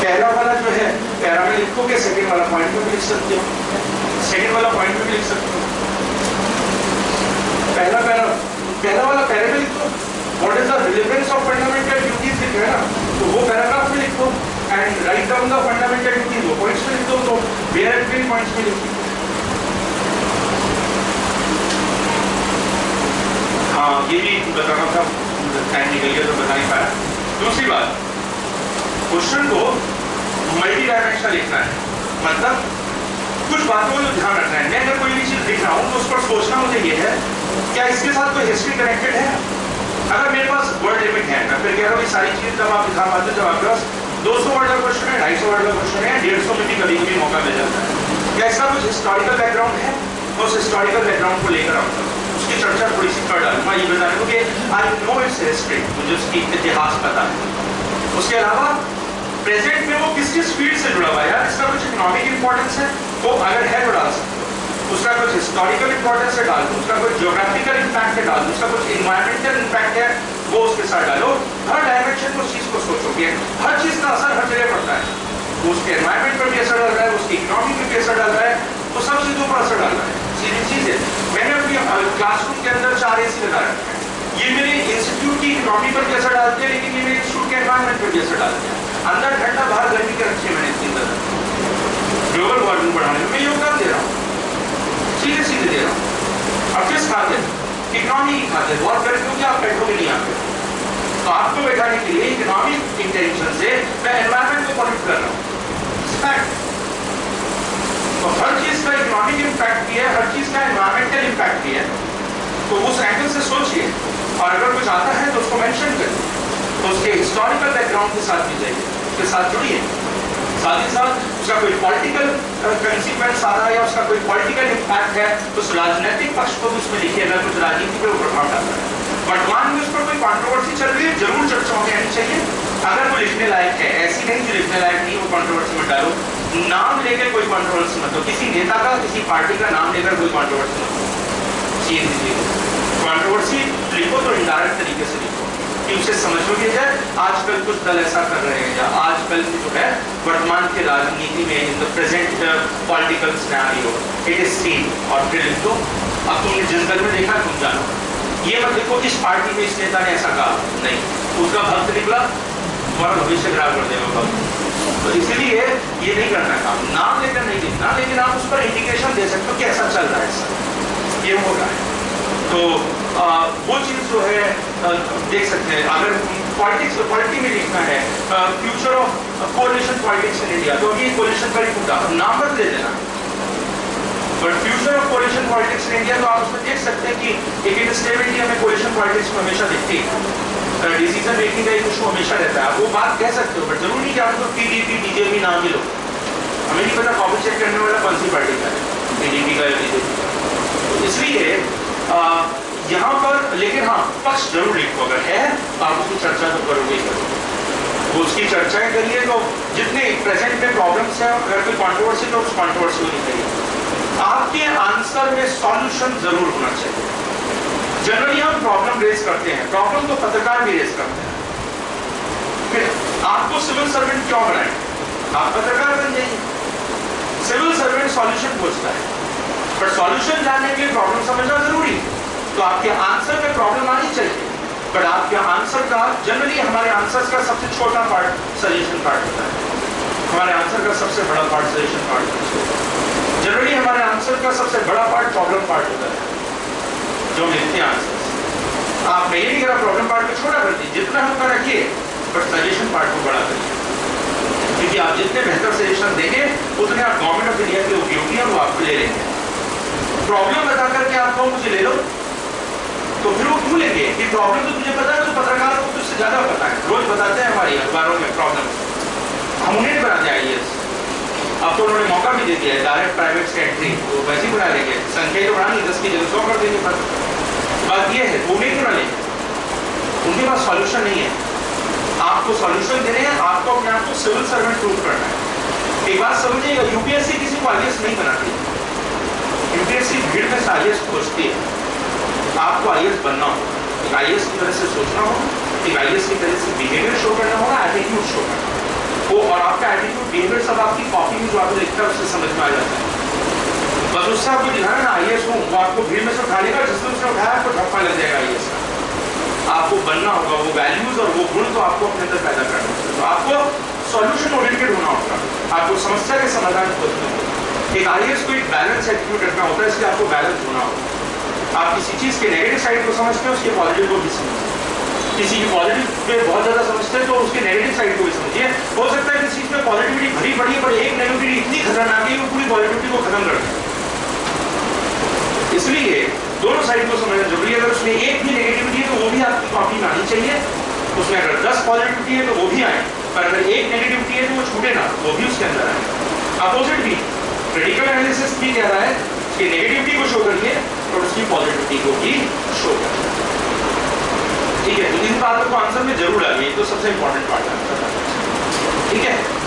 पहला वाला जो है पैरा में लिखोगे, सेकंड वाला पॉइंट में भी लिख सकते हो, सेकंड वाला पॉइंट में भी लिख सकते हो। पहला वाला पैरा में लिखो, what is the relevance of fundamental duties लिखो है ना, तो वो पैराग्राफ में लिखो and write down the fundamental duties, वो पॉइंट्स में लिख दो, तो वेयर एंड फिल पॉइंट्स में लिखो। हाँ, ये भी बताना था, टाइम निकल गया तो बता नहीं पाया। दूसरी बात, क्वेश्चन को मल्टी डायमेंशनल लिखना है, मतलब कुछ बातों में ध्यान रखना है। मैं अगर कोई भी चीज लिख रहा हूँ तो उस पर सोचना मुझे ये है, क्या इसके साथ कोई हिस्ट्री कनेक्टेड है, अगर मेरे पास वर्ड लिमिट है, मैं फिर कह रहा हूँ ये सारी चीजें जब आप दिखा पाते हो, जब आपके पास 200 वर्ड का क्वेश्चन है, 250 वर्ड का क्वेश्चन है, 150 में भी कभी कभी मौका मिल जाता है, क्या इसका कुछ हिस्टोरिकल बैकग्राउंड है, तो उस हिस्टोरिकल बैकग्राउंड को लेकर आऊंगा, उसकी चर्चा थोड़ी सी कर डालूंगा, ये बताने को कि आई नो इट्स हिस्ट्री, मुझे उसकी इतिहास पता है। उसके अलावा प्रेजेंट में वो किस फील्ड से जुड़ा हुआ है, यार इसका कुछ इकोनॉमिक इंपॉर्टेंस है तो अगर है तो डाल सकते हो, उसका कुछ हिस्टोरिकल इंपॉर्टेंस है डाल दो, उसका कुछ ज्योग्राफिकल इंपैक्ट है डाल दो, उसका कुछ इन्वायरमेंटल इंपैक्ट है वो उसके साथ डालो। हर डायमेंशन में उस चीज को सोचोगे, हर चीज का असर हर जगह पड़ता है, वो उसके एनवायरमेंट पर भी असर डाल रहा है, उसकी इकोनॉमी पर भी असर डाल रहा है, वो सब चीजों पर असर डाल रहा है। सीधी चीज है, मैंने अपनी क्लासरूम के अंदर 4 AC लगा रखे हैं, ये मेरे इंस्टीट्यूट की इकोनॉमी पर भी असर डालते हैं, लेकिन ये मेरे इंस्टीट्यूट के एनवायरमेंट पर भी असर डालते हैं। अंदर ठंडा बाहर गर्मी के रखे मैंने इसके अंदर ग्लोबल वार्मिंग बढ़ाने में मैं योगदान दे रहा हूँ, सीधे सीधे दे रहा हूँ। अब किस खातिर? इकोनॉमी की खातिर। बहुत करके क्योंकि आप बैठोगे नहीं यहाँ पे, तो आपको बैठाने के लिए इकोनॉमिक इंटेंशन से मैं एनवायरमेंट को पॉल्यूट कर रहा हूँ। तो हर चीज का इकोनॉमिक इंपैक्ट भी है, हर चीज का एनवायरमेंटल इंपैक्ट भी है, तो उस एंगल से सोचिए, और अगर कुछ आता है तो उसको मेंशन करिए, तो उसके हिस्टोरिकल बैकग्राउंड के साथ भी जाइए, उसके साथ जुड़िए, साथ ही साथ उसका कोई पॉलिटिकल कंसीक्वेंस आ रहा है या उसका कोई पॉलिटिकल इंपैक्ट है तो उस राजनीतिक पक्ष को भी उसमें लिखिए, अगर कुछ राजनीति पर प्रभाव डालता है। वर्तमान में उस पर कोई कंट्रोवर्सी चल रही है, जरूर चर्चाओं में आनी चाहिए, अगर वो लिखने लायक है, ऐसी नहीं जो लिखने लायक नहीं, वो कंट्रोवर्सी में डालो। नाम लेकर कोई कंट्रोवर्सी मत हो, किसी नेता का किसी पार्टी का नाम लेकर कोई कंट्रोवर्सी मत हो। कंट्रोवर्सी लिखो तो इनडायरेक्ट तरीके से लिखो कि उसे समझ में जाए आजकल कुछ दल ऐसा कर रहे हैं, या आजकल की जो है वर्तमान के राजनीति में in the present political scenario it is seen, और फिर लिखो अब तुमने जिस दल में देखा तुम जानो, ये मत लिखो इस पार्टी में इस नेता ने ऐसा कहा, नहीं, उसका भक्त निकला तुम्हारा भविष्य खराब कर देगा भक्त। तो इसीलिए ये नहीं करना काम, नाम लेकर नहीं लिखना, लेकिन आप उस पर इंडिकेशन दे सकते हो कि ऐसा चल रहा है, ऐसा ये हो रहा है। तो वो चीज जो है देख सकते हैं। अगर पॉलिटिक्स में लिखना है future of coalition politics in India, तो अभी कोलिशन का ही मुद्दा नाम मत ले देना, but future of coalition politics in India, तो आप उसमें देख सकते हैं कि एक इंस्टेबिलिटी हमें कोलिशन पॉलिटिक्स में हमेशा दिखती है, डिसीजन मेकिंग का एक इशू हमेशा रहता है। आप वो बात कह सकते हो, बट जरूरी नहीं कि आपको PDP BJP नाम ही लो, हमें नहीं पता कॉपी चेक करने वाला कौन सी पार्टी का है, PDP का या BJP का। इसलिए यहाँ पर लेकिन हाँ पक्ष जरूर लिखो, अगर है तो आप उसकी चर्चा तो करोगे ही करोगे, वो उसकी चर्चाएं करिए। तो जितने प्रेजेंट में प्रॉब्लम्स हैं, अगर कोई कंट्रोवर्सी तो उस कंट्रोवर्सी को निकालिए। आपके आंसर में सॉल्यूशन जरूर होना चाहिए। जनरली हम प्रॉब्लम रेज करते हैं, प्रॉब्लम तो पत्रकार भी रेज करते हैं, फिर आपको सिविल सर्वेंट क्यों बनाए, आप पत्रकार बन जाइए। सिविल सर्वेंट सॉल्यूशन खोजता है, पर सॉल्यूशन जानने के लिए प्रॉब्लम समझना जरूरी है। तो आपके आंसर में प्रॉब्लम आनी चाहिए, बट आपके आंसर का जनरली हमारे आंसर्स का सबसे छोटा पार्ट सजेशन पार्ट होता है, हमारे आंसर का सबसे बड़ा पार्ट सजेशन पार्ट होता है। जनरली हमारे आंसर का सबसे बड़ा पार्ट प्रॉब्लम पार्ट होता है, जो मिलते हैं आंसर। आप मैं ये नहीं कह रहा प्रॉब्लम पार्ट को छोटा कर दीजिए, जितना हल्का रखिए, बट सजेशन पार्ट को बड़ा करिए, क्योंकि आप जितने बेहतर सजेशन देंगे उतने आप गवर्नमेंट ऑफ इंडिया के उपयोगी हैं, वो आपको ले लेंगे। प्रॉब्लम बता करके आप कहो मुझे ले लो, तो फिर वो क्यों लेंगे कि प्रॉब्लम तो तुझे पता है, तो पत्रकार को तुझसे ज्यादा पता है, रोज बताते हैं हमारी अखबारों में प्रॉब्लम, हम उन्हें बनाते हैं IAS। अब तो उन्होंने मौका भी दे दिया है डायरेक्ट प्राइवेट से एंट्री, वो वैसे ही बना लेंगे, संख्या तो बढ़ानी 10 की जगह 100 कर देंगे। पर बात ये है वो नहीं बना लेंगे, उनके पास सॉल्यूशन नहीं है, आपको सॉल्यूशन दे रहे हैं, आपको अपने आप को सिविल सर्वेंट प्रूव करना है। एक बात समझिएगा, UPSC किसी को IAS नहीं बनाती, UPSC भीड़ में से IAS खोजती है। आपको IAS बनना होगा, एक IAS की तरह से सोचना होगा, एक IAS की तरह से बिहेवियर शो करना होगा, एटीट्यूड शो करना वो, और आपका एटीट्यूड बिहेवियर सब आपकी कॉपी में जो आपको लिखता है उससे समझ में आ जाता है। बस उससे आपको दिखाना ना IAS हूँ, वो आपको भीड़ में से उठा लेगा, जिसने उसने उठाया आपको धक्का लग जाएगा IAS का। आपको बनना होगा, वो वैल्यूज और वो गुण तो आपको अपने अंदर पैदा करना होगा, तो आपको सॉल्यूशन ओरिएंटेड होना होगा, आपको समस्या के समाधान खोजना होगा। एक IAS को एक बैलेंस एटीट्यूड रखना होता है, इसलिए आपको बैलेंस होना होगा। आप किसी चीज के नेगेटिव साइड को समझते हैं, उसके पॉजिटिव को भी समझते हैं, किसी की पॉजिटिव पे बहुत ज्यादा समझते हैं तो उसके नेगेटिव साइड को भी समझिए। हो सकता है किसी चीज में पॉजिटिविटी भरी पड़ी है, पर एक नेगेटिविटी इतनी खतरनाक है वो पूरी पॉजिटिविटी को खत्म कर दे। इसलिए दोनों साइड को समझना जरूरी है। अगर उसमें एक भी नेगेटिविटी है तो वो भी आपकी कॉपी में आनी चाहिए, उसमें अगर 10 पॉजिटिविटी है तो वो भी आए, पर अगर एक नेगेटिविटी है तो वो छूटे ना, वो भी उसके अंदर आए। अपोजिट भी क्रिटिकल एनालिसिस भी कह रहा है कि नेगेटिविटी को शो करिए और उसकी पॉजिटिविटी को भी शो करिए। ठीक है, तो इन बातों को आंसर में जरूर डालिए, तो सबसे इंपॉर्टेंट पार्ट है। ठीक है।